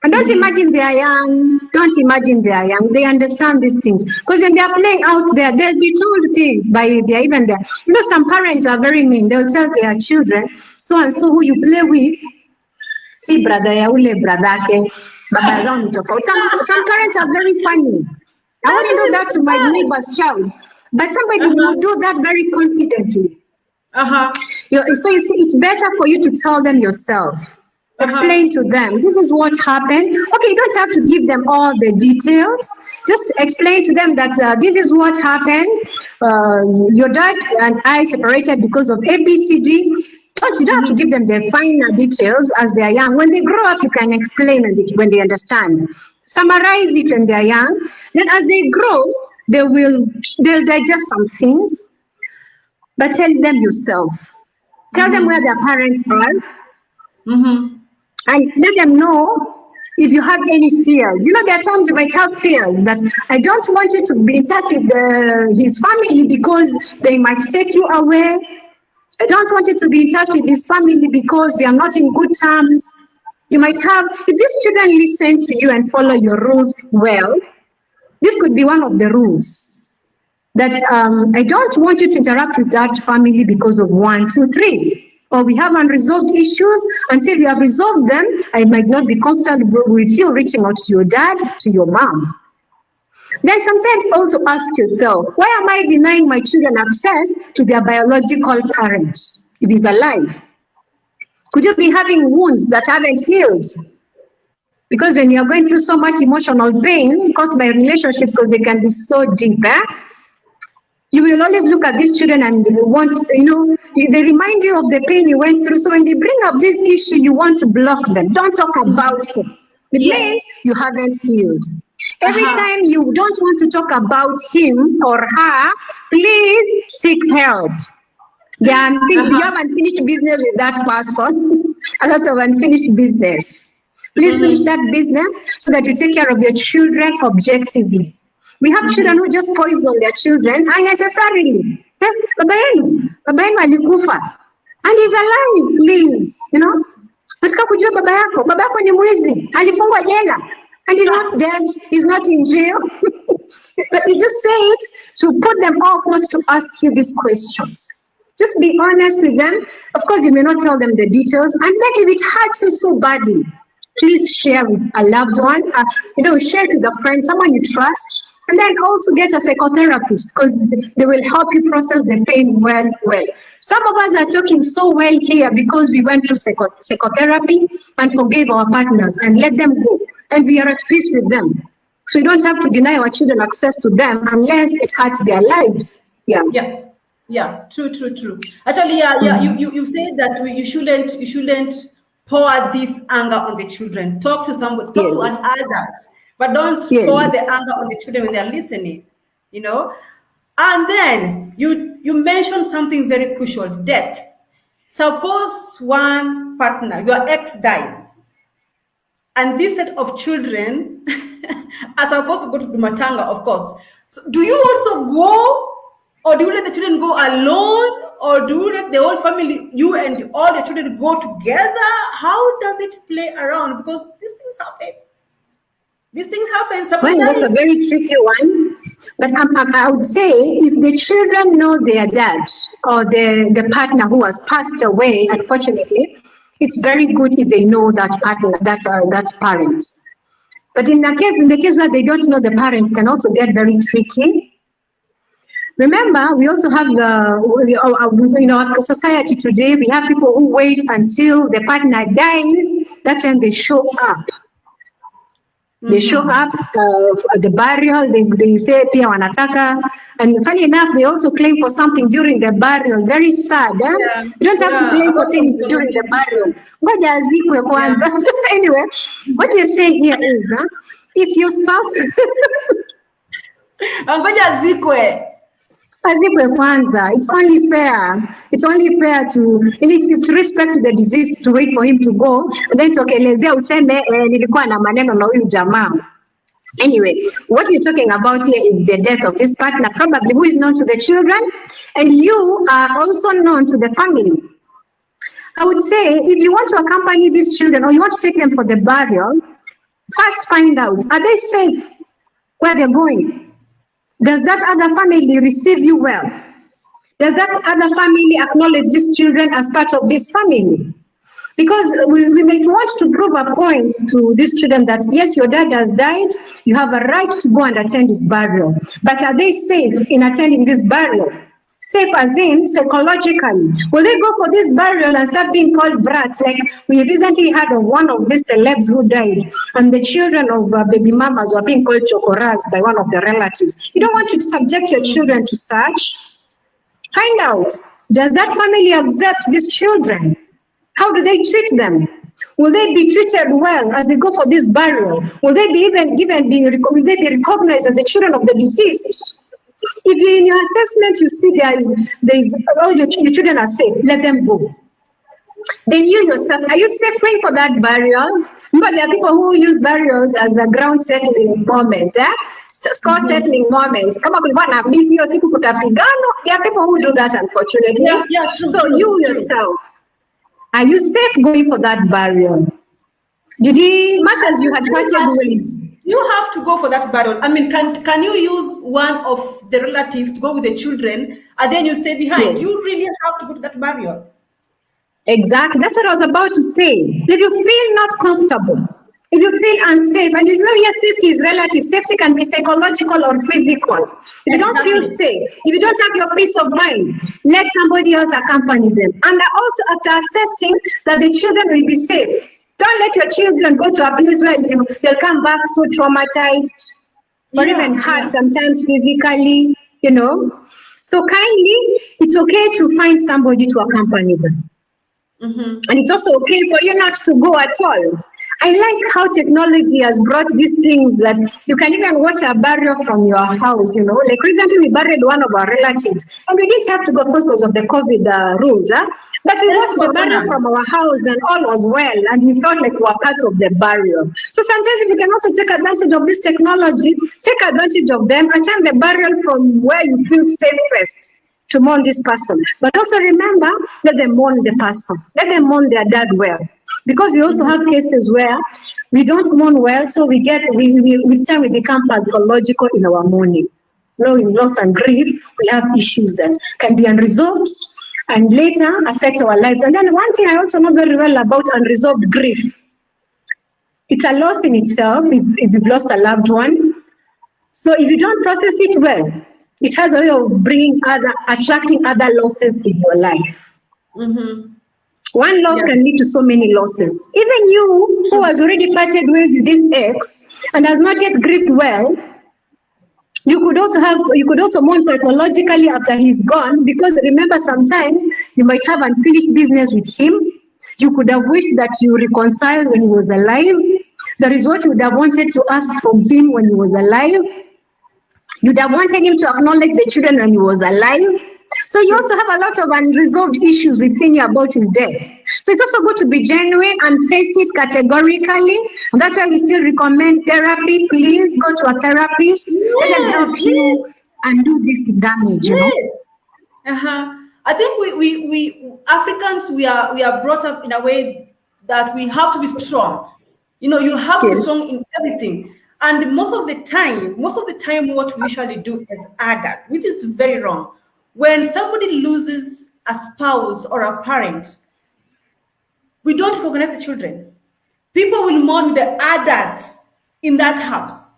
And don't imagine they are young. Don't imagine they are young. They understand these things. Because when they are playing out there, they'll be told things by they're even there. Some parents are very mean. They'll tell their children, so and so who you play with, see brother, ya ule brother ke, baba zao ni tofauti. Some parents are very funny. I wouldn't do that to my neighbor's child. But somebody will do that very confidently. So you see, it's better for you to tell them yourself. Explain to them, this is what happened. Okay, you don't have to give them all the details. Just explain to them that this is what happened. Your dad and I separated because of ABCD. You don't have to give them the finer details as they are young. When they grow up, you can explain when they understand. Summarize it when they are young. Then as they grow, they'll digest some things. But tell them yourself. Tell them where their parents are. And let them know if you have any fears. You know, there are times you might have fears that I don't want you to be in touch with his family because they might take you away. I don't want you to be in touch with his family because we are not in good terms. You might have, if these children listen to you and follow your rules well, this could be one of the rules. That I don't want you to interact with that family because of 1, 2, 3. Or we have unresolved issues. Until we have resolved them, I might not be comfortable with you reaching out to your dad, to your mom. Then sometimes also ask yourself, why am I denying my children access to their biological parents if he's alive? Could you be having wounds that haven't healed? Because when you're going through so much emotional pain caused by relationships, because they can be so deep, you will always look at these children and want, they remind you of the pain you went through. So when they bring up this issue, you want to block them. Don't talk about it. It means you haven't healed. Every time you don't want to talk about him or her, please seek help. You have unfinished business with that person. A lot of unfinished business. Please finish that business so that you take care of your children objectively. We have children who just poison their children unnecessarily. Baba yenu alikufa. And he's alive, please. Nataka kujua baba yako ni mwizi. Alifungwa jela. And he's not dead. He's not in jail. But you just say it to put them off not to ask you these questions. Just be honest with them. Of course, you may not tell them the details. And then if it hurts you so badly, please share with a loved one. Share it with a friend, someone you trust. And then also get a psychotherapist because they will help you process the pain well. Some of us are talking so well here because we went through psychotherapy and forgave our partners and let them go. And we are at peace with them. So you don't have to deny our children access to them unless it hurts their lives.
Yeah. True. Actually, you said that you shouldn't pour this anger on the children. Talk to somebody, talk to an adult. But don't pour the anger on the children when they're listening, And then you mentioned something very crucial, death. Suppose one partner, your ex dies, and this set of children are supposed to go to the matanga, of course. So do you also go, or do you let the children go alone, or do you let the whole family, you and all the children go together? How does it play around? Because these things happen.
Well, that's a very tricky one. But I would say if the children know their dad or the partner who has passed away, unfortunately, it's very good if they know that partner, that parents. But in the case where they don't know the parents, can also get very tricky. Remember, we also have in our society today, we have people who wait until the partner dies. That's when they show up. They show up at the burial, they say pia wanataka, and funny enough, they also claim for something during the burial. Very sad. You don't have to claim for things during the burial. Ngoja azikwe kwanza. Anyway, what we're saying here is, if your spouse
ngoja azikwe
kwanza, it's only fair to, it's respect to the deceased to wait for him to go, and then tokelezea useme nilikuwa na maneno na huyu jamaa. Anyway, what we're talking about here is the death of this partner, probably who is known to the children, and you are also known to the family. I would say if you want to accompany these children or you want to take them for the burial, first find out, are they safe where they're going? Does that other family receive you well? Does that other family acknowledge these children as part of this family? Because we may want to prove a point to these children that, yes, your dad has died, you have a right to go and attend his burial. But are they safe in attending this burial? safe as in psychologically? Will they go for this burial and start being called brats? Like we recently had of one of these celebs who died, and the children of baby mamas were being called chokoras by one of the relatives. You don't want to subject your children to such. Find out, does that family accept these children? How do they treat them? Will they be treated well as they go for this burial? Will they be will they be recognized as the children of the deceased? If in your assessment you see all your children are safe, let them go. Then you yourself, are you safe going for that burial? But there are people who use burials as a ground settling moment, score settling moments. There are people who do that, unfortunately. So you yourself, are you safe going for that burial? Did he, much as you had parted ways?
You have to go for that burial. I mean, can you use one of the relatives to go with the children and then you stay behind? Yes. You really have to go to that burial.
Exactly. That's what I was about to say. If you feel not comfortable, if you feel unsafe, and you know, yes, safety is relative. Safety can be psychological or physical. If you don't feel safe, if you don't have your peace of mind, let somebody else accompany them. And also after assessing that the children will be safe, don't let your children go to a place where they'll come back so traumatized or even hurt sometimes physically, So kindly, it's okay to find somebody to accompany them. And it's also okay for you not to go at all. I like how technology has brought these things that you can even watch a burial from your house, Like recently we buried one of our relatives and we didn't have to go, of course, because of the COVID rules, but we watched the burial from our house and all was well and we felt like we were part of the burial. So sometimes we can also take advantage of this technology, take advantage of them, attend the burial from where you feel safest to mourn this person. But also remember, let them mourn the person. Let them mourn their dad well. Because we also have cases where we don't mourn well, so with time we become pathological in our mourning. In loss and grief, we have issues that can be unresolved and later affect our lives. And then one thing I also know very well about unresolved grief, it's a loss in itself if you've lost a loved one. So if you don't process it well, it has a way of attracting other losses in your life. One loss can lead to so many losses. Even you, who has already parted ways with this ex and has not yet grieved well, you could also mourn pathologically after he's gone, because remember, sometimes you might have unfinished business with him. You could have wished that you reconciled when he was alive. That is what you would have wanted to ask from him when he was alive. You'd have wanted him to acknowledge the children when he was alive. So you also have a lot of unresolved issues within you about his death. So it's also good to be genuine and face it categorically. And that's why we still recommend therapy. Please go to a therapist. Let them help you undo this damage.
I think we Africans, we are brought up in a way that we have to be strong. You have to be strong in everything. And most of the time, what we usually do as adults, which is very wrong, when somebody loses a spouse or a parent, we don't recognize the children. People will mourn with the adults in that house.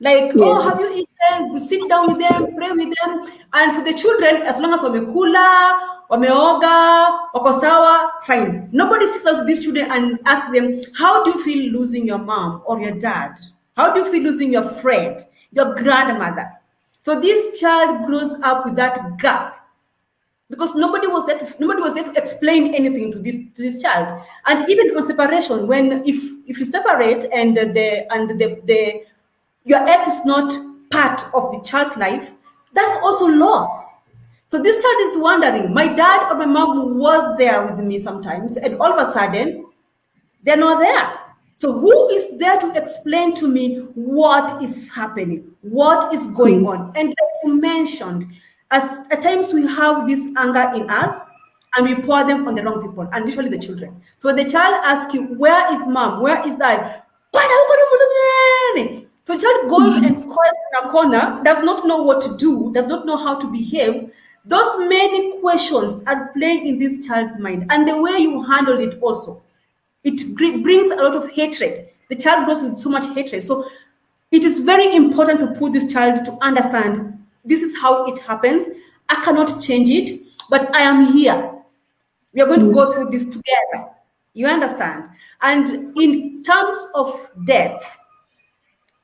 Like, oh, have you eaten? You sit down with them, pray with them. And for the children, as long as wamekula, wameoga, wakosawa, fine. Nobody sits down to these children and asks them, how do you feel losing your mom or your dad? How do you feel losing your friend, your grandmother? So this child grows up with that gap because nobody was there to explain anything to this child. And even on separation, if you separate and your ex is not part of the child's life, that's also loss. So this child is wondering, my dad or my mom was there with me sometimes, and all of a sudden, they're not there. So who is there to explain to me what is happening, what is going on? And like you mentioned, at times we have this anger in us and we pour them on the wrong people, and usually the children. So when the child asks you, where is mom, where is dad? So the child goes and cries in a corner, does not know what to do, does not know how to behave. Those many questions are playing in this child's mind, and the way you handle it also. It brings a lot of hatred. The child grows with so much hatred. So it is very important to put this child to understand this is how it happens. I cannot change it, but I am here. We are going to go through this together. You understand? And in terms of death,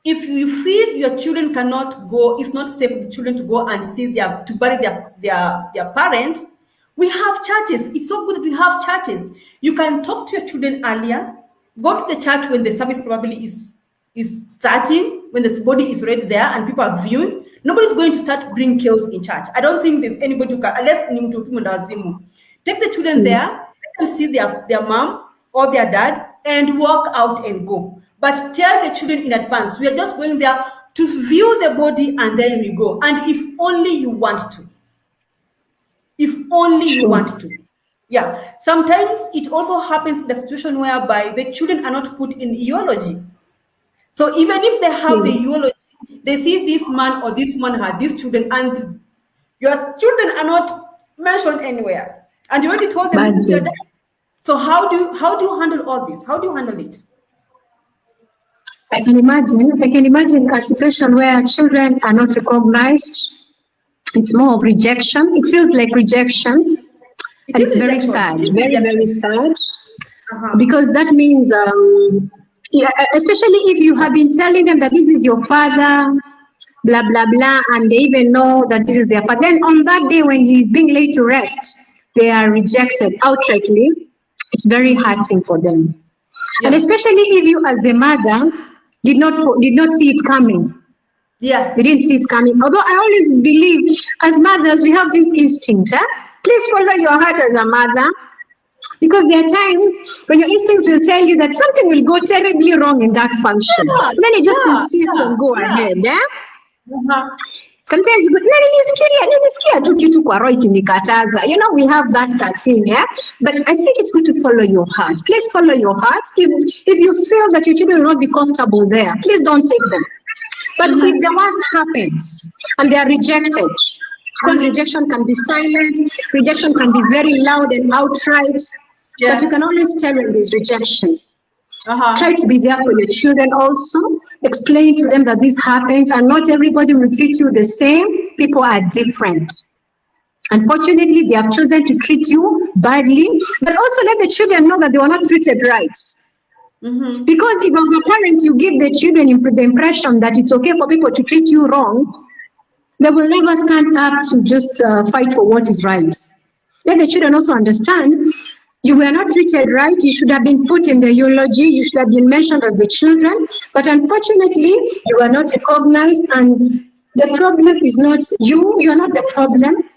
if you feel your children cannot go, it's not safe for the children to go and see to bury their parents, we have churches. It's so good that we have churches. You can talk to your children earlier, go to the church when the service probably is starting, when the body is already there and people are viewing. Nobody's going to start bringing chaos in church. I don't think there's anybody who can, unless take the children there, let them see their mom or their dad and walk out and go. But tell the children in advance, we are just going there to view the body and then we go. And if only you want to. If only you want to. Yeah. Sometimes it also happens in the situation whereby the children are not put in eulogy. So even if they have the eulogy, they see this man or this woman had these children and your children are not mentioned anywhere. And you already told them this is your dad. So how do you handle all this? How do you handle it?
I can imagine a situation where children are not recognized. It's more of rejection. It feels like rejection. And it's very sad, very, very sad. Because that means, especially if you have been telling them that this is your father, blah, blah, blah, and they even know that this is their father. Then on that day when he is being laid to rest, they are rejected outrightly. It's very hurting for them. Yeah. And especially if you as the mother did not see it coming. Yeah. We didn't see it coming. Although I always believe as mothers, we have this instinct. Please follow your heart as a mother. Because there are times when your instincts will tell you that something will go terribly wrong in that function. And then you just insist and go ahead. Sometimes you go, you know, we have that thing, but I think it's good to follow your heart. Please follow your heart. If you feel that your children will not be comfortable there, please don't take them. But if the worst happens and they are rejected, of course rejection can be silent, rejection can be very loud and outright, but you can always tell when there's rejection. Try to be there for your children also. Explain to them that this happens and not everybody will treat you the same. People are different. Unfortunately, they have chosen to treat you badly, but also let the children know that they were not treated right. Because if as a parent you give the children the impression that it's okay for people to treat you wrong, they will never stand up to just fight for what is right. Let the children also understand you were not treated right. You should have been put in the eulogy. You should have been mentioned as the children. But unfortunately, you were not recognized. And the problem is not you. You are not the problem.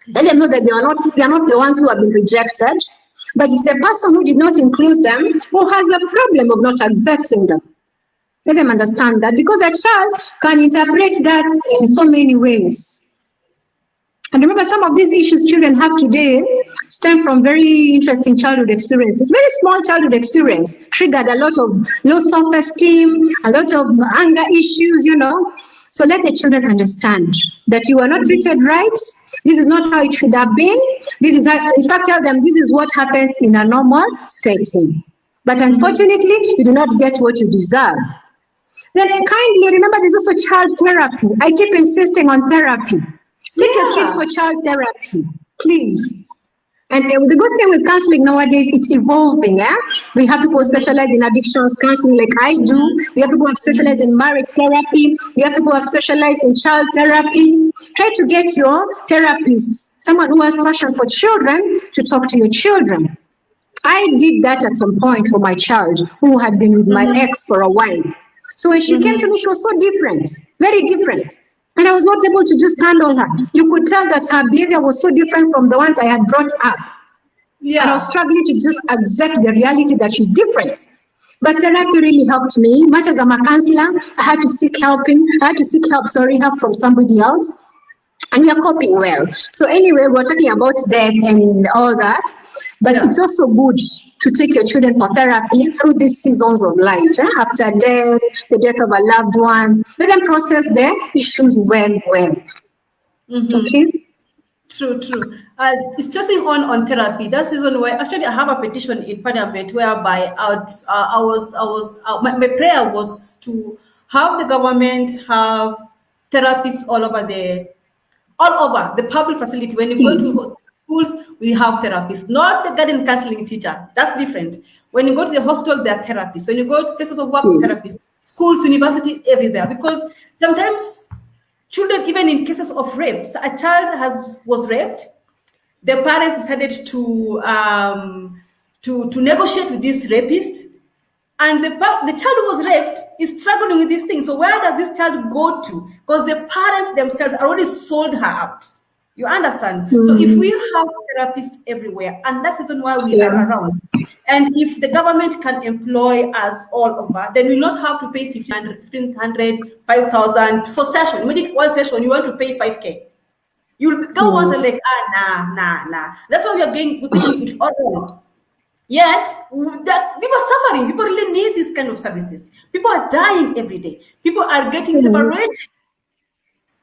Let them know that they are not the ones who have been rejected. But it's the person who did not include them who has a problem of not accepting them. Let them understand that. Because a child can interpret that in so many ways. And remember, some of these issues children have today stem from very interesting childhood experiences. Very small childhood experience triggered a lot of low self-esteem, a lot of anger issues, you know. So let the children understand that you are not treated right. This is not how it should have been. This is how, in fact, tell them this is what happens in a normal setting. But unfortunately, you do not get what you deserve. Then kindly remember, there's also child therapy. I keep insisting on therapy. Take your kids for child therapy, please. And the good thing with counseling nowadays, it's evolving. We have people who specialize in addictions counseling like I do. We have people who have specialized in marriage therapy. We have people who have specialized in child therapy. Try to get your therapist, someone who has passion for children, to talk to your children. I did that at some point for my child who had been with my ex for a while. So when she came to me, she was so different, very different. And I was not able to just handle her. You could tell that her behavior was so different from the ones I had brought up. And I was struggling to just accept the reality that she's different. But therapy really helped me. Much as I'm a counselor, I had to seek help from somebody else. And we are coping well. So anyway, we're talking about death and all that. But it's also good to take your children for therapy through these seasons of life. After death, the death of a loved one. Let them process their issues well. Okay?
True. It's just on therapy. That's the reason why actually I have a petition in Parliament whereby my prayer was to have the government have therapists all over the all over the public facility. When you go to schools, we have therapists, not the garden counseling teacher. That's different. When you go to the hospital, there are therapists. When you go to places of work, therapists. Schools, university, everywhere. Because sometimes children, even in cases of rape, so a child was raped, the parents decided to negotiate with this rapist, and the child who was raped is struggling with these things. So where does this child go to? Because the parents themselves already sold her out. You understand? So if we have therapists everywhere, and that's the reason why we are around, and if the government can employ us all over, then we not have to pay 1,500, 5,000 for session. Maybe one session you want to pay 5K. You'll go once and like, nah. That's why we are getting into order. Yet, that people are suffering. People really need this kind of services. People are dying every day. People are getting separated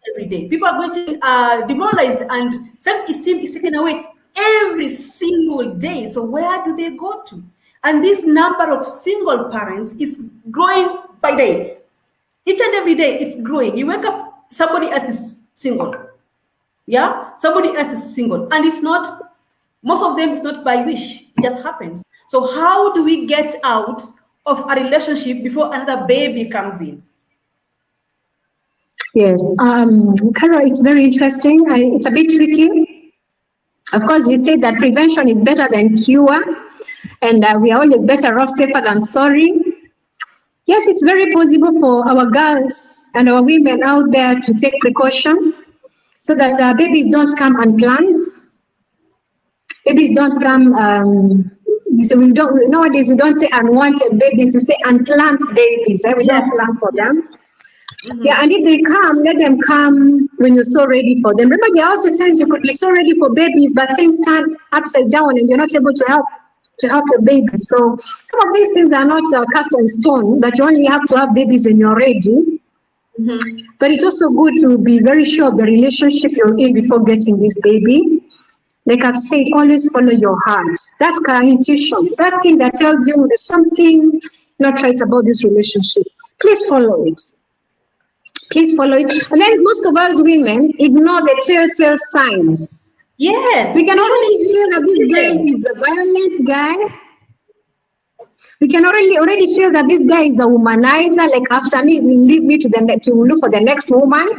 every day. People are getting demoralized, and self-esteem is taken away every single day. So where do they go to? And this number of single parents is growing by day. Each and every day, it's growing. You wake up, somebody else is single. Yeah, somebody else is single, and it's not. Most of them, it's not by wish. It just happens. So how do we get out of a relationship before another baby comes in?
Yes, Carol, it's very interesting. It's a bit tricky. Of course, we say that prevention is better than cure, and we are always better off safer than sorry. Yes, it's very possible for our girls and our women out there to take precaution so that babies don't come unplanned. Babies don't come, so nowadays we don't say unwanted babies, we say unplanned babies. We don't plan for them. Yeah, and if they come, let them come when you're so ready for them. Remember, there are also times you could be so ready for babies, but things turn upside down and you're not able to help your baby. So some of these things are not cast on stone, but you only have to have babies when you're ready. But it's also good to be very sure of the relationship you're in before getting this baby. Like I've said, always follow your heart. That kind of intuition, that thing that tells you there's something not right about this relationship. Please follow it. Please follow it. And then most of us women ignore the telltale signs.
Yes.
We can already feel that this guy is a violent guy. We can already feel that this guy is a womanizer. Like after me, will leave me to look for the next woman.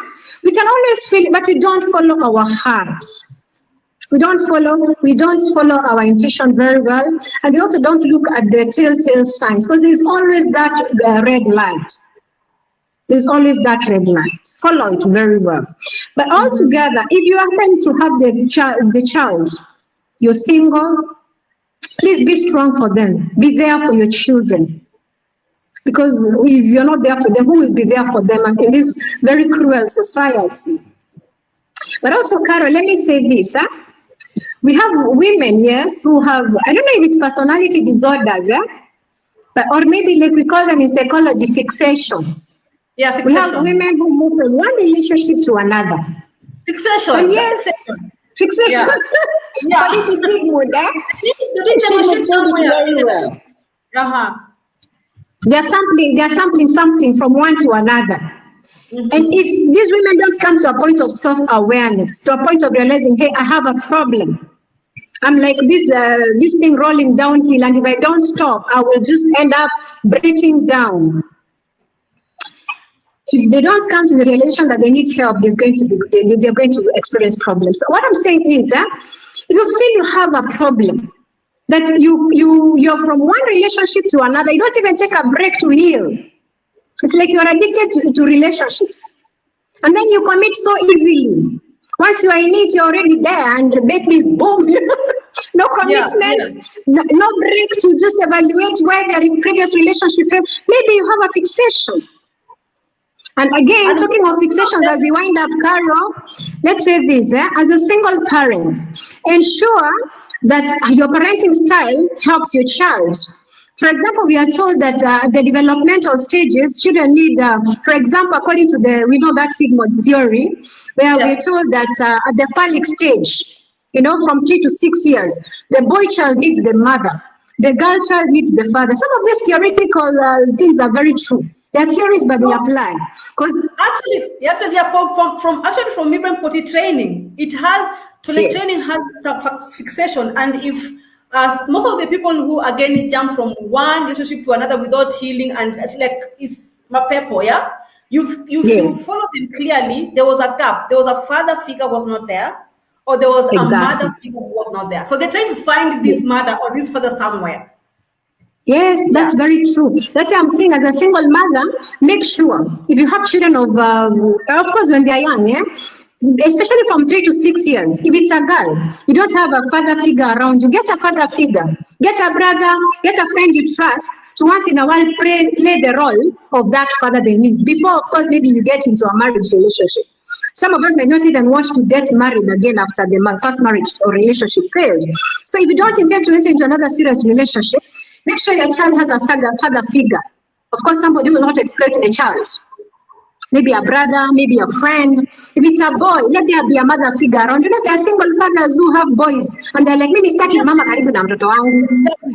We can always feel it, but we don't follow our heart. We don't follow our intuition very well, and we also don't look at the telltale signs, because there's always that red light. There's always that red light. Follow it very well. But altogether, if you happen to have the child, you're single, please be strong for them. Be there for your children. Because if you're not there for them, who will be there for them in this very cruel society? But also, Carol, let me say this. We have women, yes, who have, I don't know if it's personality disorders, but or maybe like we call them in psychology fixations.
Yeah, fixation.
We have women who move from one relationship to another.
Fixation.
And yes, fixation.
Yeah.
According to Sigmund, Sigmund said it very well. They're sampling something from one to another. And if these women don't come to a point of self-awareness, to a point of realizing, hey, I have a problem. I'm like this thing rolling downhill, and if I don't stop, I will just end up breaking down. If they don't come to the realization that they need help, they're going to experience problems. So what I'm saying is that if you feel you have a problem, that you're from one relationship to another, you don't even take a break to heal. It's like you're addicted to relationships. And then you commit so easily. Once you are in it, you're already there, and the baby is boom. No commitment, no break to just evaluate where their previous relationship is. Maybe you have a fixation. And again, talking of fixations as we wind up, Carol, let's say this, as a single parent, ensure that your parenting style helps your child. For example, we are told that the developmental stages children need, for example, according to we know that Sigmund theory, where we're told that at the phallic stage, from 3 to 6 years, the boy child needs the mother, the girl child needs the father. Some of these theoretical things are very true. They're theories, but they apply. Because
from Mibram potty training, it has toilet training has fixation, and if most of the people who again jump from one relationship to another without healing, and it's mapepo, yeah. You follow them clearly. There was a gap. There was a father figure was not there, or there was a mother figure who was not there. So they're trying to find this mother or this father somewhere.
Yes, that's very true. That's why I'm saying, as a single mother, make sure if you have children of course, when they are young, especially from 3 to 6 years, if it's a girl, you don't have a father figure around you, get a father figure, get a brother, get a friend you trust to once in a while play the role of that father they need. Before, of course, maybe you get into a marriage relationship. Some of us may not even want to get married again after the first marriage or relationship failed. So if you don't intend to enter into another serious relationship, make sure your child has a father figure. Of course, somebody will not exploit the child. Maybe a brother, maybe a friend. If it's a boy, let there be a mother figure around. You know, there are single fathers who have boys, and they're like, maybe staki mama karibu na mtoto wangu.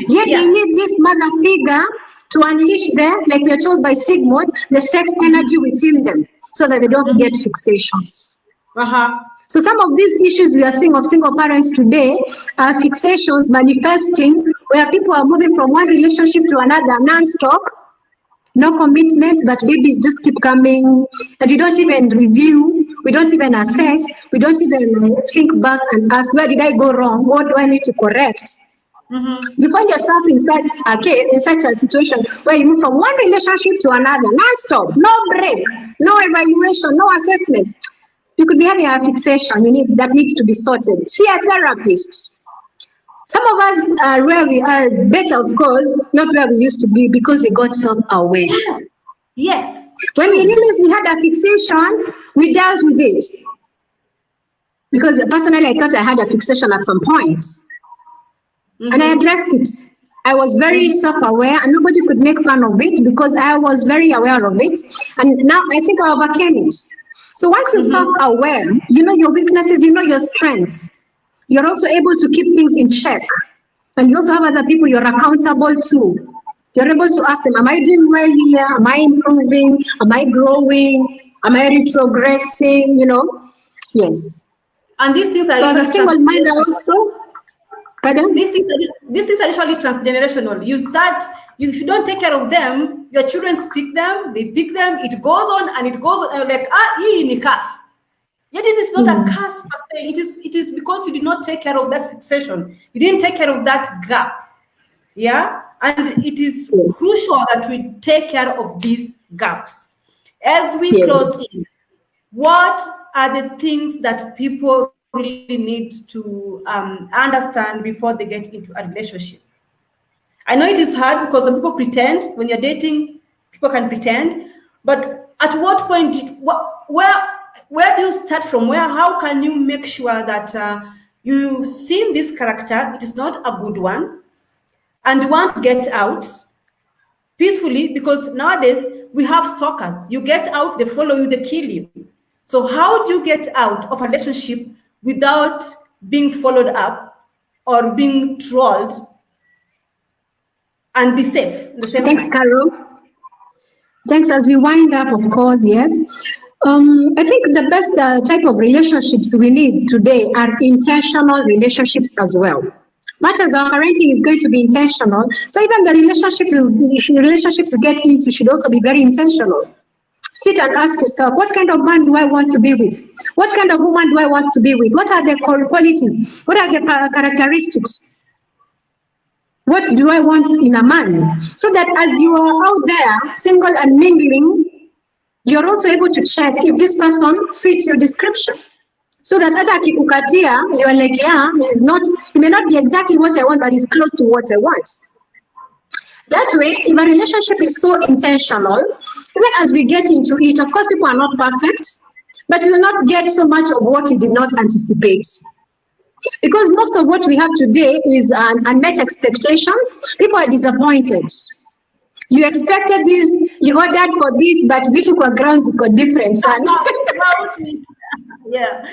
Yet they need this mother figure to unleash like we are told by Sigmund, the sex energy within them, so that they don't get fixations. So some of these issues we are seeing of single parents today are fixations manifesting where people are moving from one relationship to another non-stop, no commitment, but babies just keep coming, and we don't even review, we don't even assess, we don't even think back and ask, where did I go wrong? What do I need to correct? You find yourself in such a case, in such a situation where you move from one relationship to another, non-stop, no break, no evaluation, no assessments. You could be having a fixation that needs to be sorted. See a therapist. Some of us are where we are better, of course, not where we used to be because we got self-aware.
Yes.
When we realized we had a fixation, we dealt with it. Because personally, I thought I had a fixation at some point. And I addressed it. I was very self-aware, and nobody could make fun of it because I was very aware of it. And now I think I overcame it. So once you're self-aware, you know your weaknesses, you know your strengths. You're also able to keep things in check. And you also have other people you're accountable to. You're able to ask them, am I doing well here? Am I improving? Am I growing? Am I retrogressing? You know? Yes.
And these things are
so as a single mother also. Pardon?
These things are usually transgenerational. If you don't take care of them, your children speak them, they pick them, it goes on and it goes on, like, in a curse. Yet it is not a curse per se. It is because you did not take care of that fixation. You didn't take care of that gap. Yeah? And it is crucial that we take care of these gaps. As we close in, what are the things that people really need to understand before they get into a relationship? I know it is hard because some people pretend. When you're dating, people can pretend. But at what point, where do you start from? How can you make sure that you've seen this character, it is not a good one, and you want to get out peacefully? Because nowadays we have stalkers. You get out, they follow you, they kill you. So how do you get out of a relationship without being followed up or being trolled and be safe?
Thanks, Carol. Thanks. As we wind up, of course, yes. I think the best type of relationships we need today are intentional relationships as well. Much as our parenting is going to be intentional, so even the relationships you get into should also be very intentional. Sit and ask yourself, what kind of man do I want to be with? What kind of woman do I want to be with? What are the qualities? What are the characteristics? What do I want in a man? So that as you are out there, single and mingling, you're also able to check if this person fits your description. So that hata akikukatia, you're like, yeah, he may not be exactly what I want, but he's close to what I want. That way, if a relationship is so intentional, even as we get into it, of course, people are not perfect, but you will not get so much of what you did not anticipate. Because most of what we have today is unmet expectations. People are disappointed. You expected this, you ordered for this, but vitu kwa grounds iko different.
Yeah.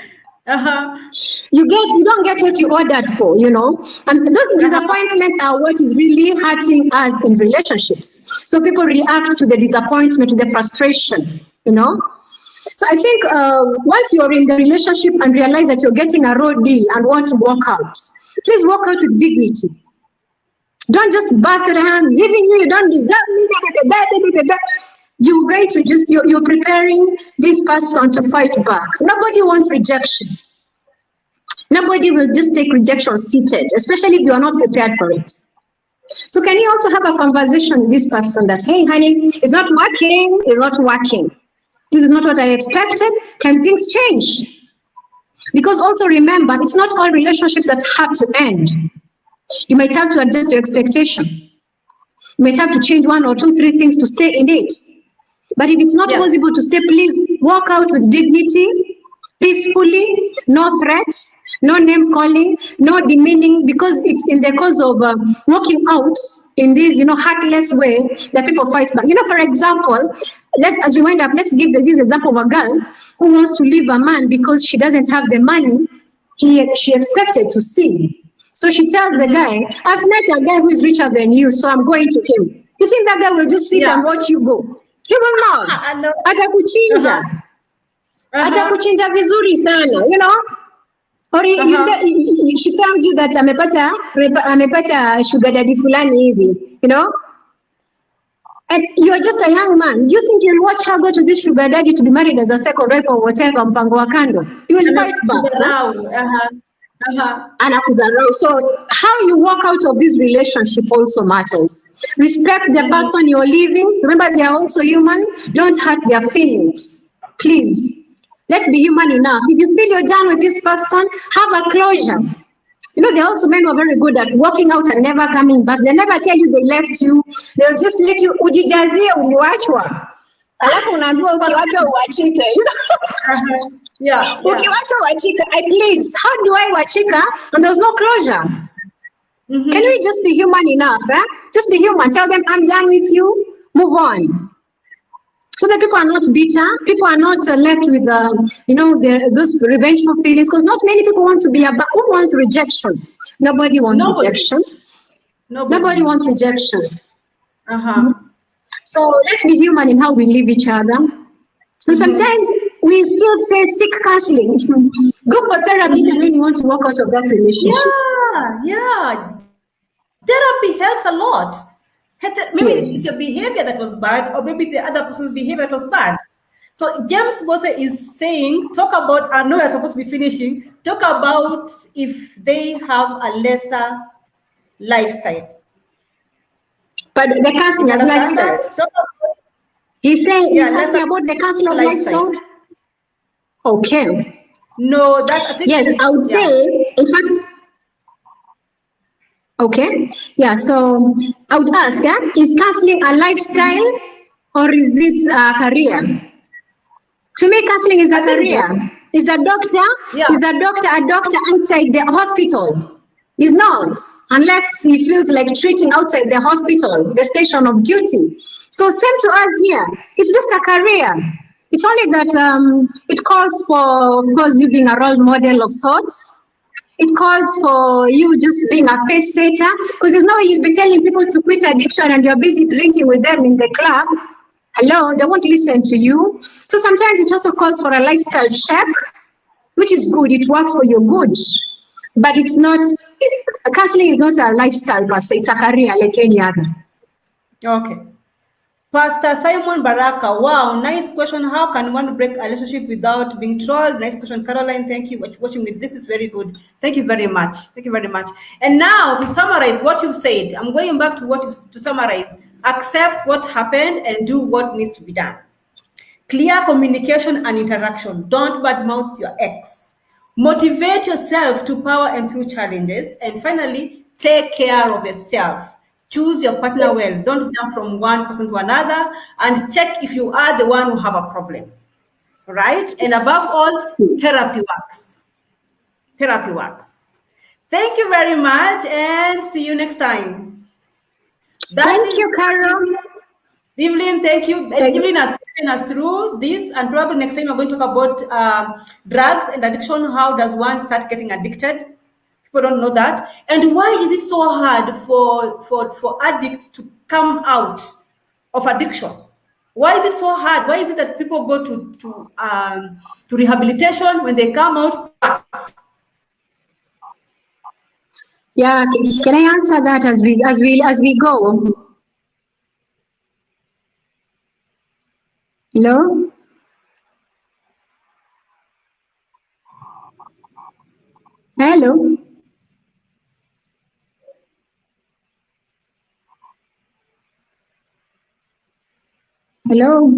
You don't get what you ordered for, you know. And those disappointments are what is really hurting us in relationships. So people react to the disappointment, to the frustration, you know. So I think once you're in the relationship and realize that you're getting a raw deal and want to walk out, please walk out with dignity. Don't just burst at hand, giving you don't deserve me. You're going to just, you're preparing this person to fight back. Nobody wants rejection. Nobody will just take rejection seated, especially if you are not prepared for it. So can you also have a conversation with this person that, hey, honey, it's not working, it's not working. This is not what I expected. Can things change? Because also remember, it's not all relationships that have to end. You might have to adjust your expectation. You might have to change 1 or 2, 3 things to stay in it. But if it's not possible to stay, please walk out with dignity, peacefully, no threats, no name calling, no demeaning, because it's in the cause of walking out in this, heartless way that people fight back. For example, as we wind up, let's give this example of a girl who wants to leave a man because she doesn't have the money she expected to see. So she tells the guy, I've met a guy who is richer than you, so I'm going to him. You think that guy will just sit and watch you go? He will not. Atakuchinja. Atakuchinja vizuri sana, Or she tells you that amepata sugar daddy fulani hivi, And you're just a young man. Do you think you'll watch her go to this sugar daddy to be married as a second wife or whatever, mpango wa kando? You will fight back. So how you walk out of this relationship also matters. Respect the person you're leaving. Remember, they are also human. Don't hurt their feelings. Please, let's be human enough. If you feel you're done with this person, have a closure. There are also men who are very good at walking out and never coming back. They never tell you they left you. They'll just let you ujijazie uliwachwa. Alafu unaambiwa ukiwachwa uachike. Ukiwachwa uachike. Please, how do I wachika? And there's no closure. Can we just be human enough? Just be human. Tell them, I'm done with you. Move on. So that people are not bitter, people are not left with, those revengeful feelings, because not many people want to be about. Who wants rejection? Nobody wants rejection. Nobody wants rejection. So let's be human in how we live each other. And sometimes we still say seek counseling. Go for therapy when you want to walk out of that relationship.
Yeah. Therapy helps a lot. Maybe it's your behavior that was bad, or maybe it's the other person's behavior that was bad. So James Bose is saying, talk about, I know you're supposed to be finishing, talk about if they have a lesser lifestyle.
But the counselor lifestyle. He's saying, asking about the counselor lifestyle. Okay.
No, that's, I think.
Yes, I would say, in fact, okay, so I would ask, is counseling a lifestyle or is it a career? To me, counseling is a career. Is a doctor, is a doctor outside the hospital? Is not, unless he feels like treating outside the hospital, the station of duty. So same to us here, it's just a career. It's only that it calls for, of course, you being a role model of sorts. It calls for you just being a pace setter, because there's no way you'll be telling people to quit addiction and you're busy drinking with them in the club. Hello, they won't listen to you. So sometimes it also calls for a lifestyle check, which is good. It works for your good. But it's not, counseling is not a lifestyle per se, it's a career like any other.
Okay. Pastor Simon Baraka, wow, nice question. How can one break a relationship without being trolled? Nice question, Caroline. Thank you for watching me. This is very good. Thank you very much. Thank you very much. And now to summarize what you've said, I'm going back to summarize. Accept what happened and do what needs to be done. Clear communication and interaction. Don't badmouth your ex. Motivate yourself to power and through challenges. And finally, take care of yourself. Choose your partner well. Don't jump from one person to another, and check if you are the one who have a problem, right? And above all, therapy works. Therapy works. Thank you very much, and see you next time.
Thank you, Carol.
Evelyn, thank you. Evelyn has taken us through this, and probably next time we're going to talk about drugs and addiction. How does one start getting addicted? People don't know that. And why is it so hard for addicts to come out of addiction? Why is it so hard? Why is it that people go to rehabilitation when they come out?
Yeah, can I answer that as we go? Hello? Hello? Hello?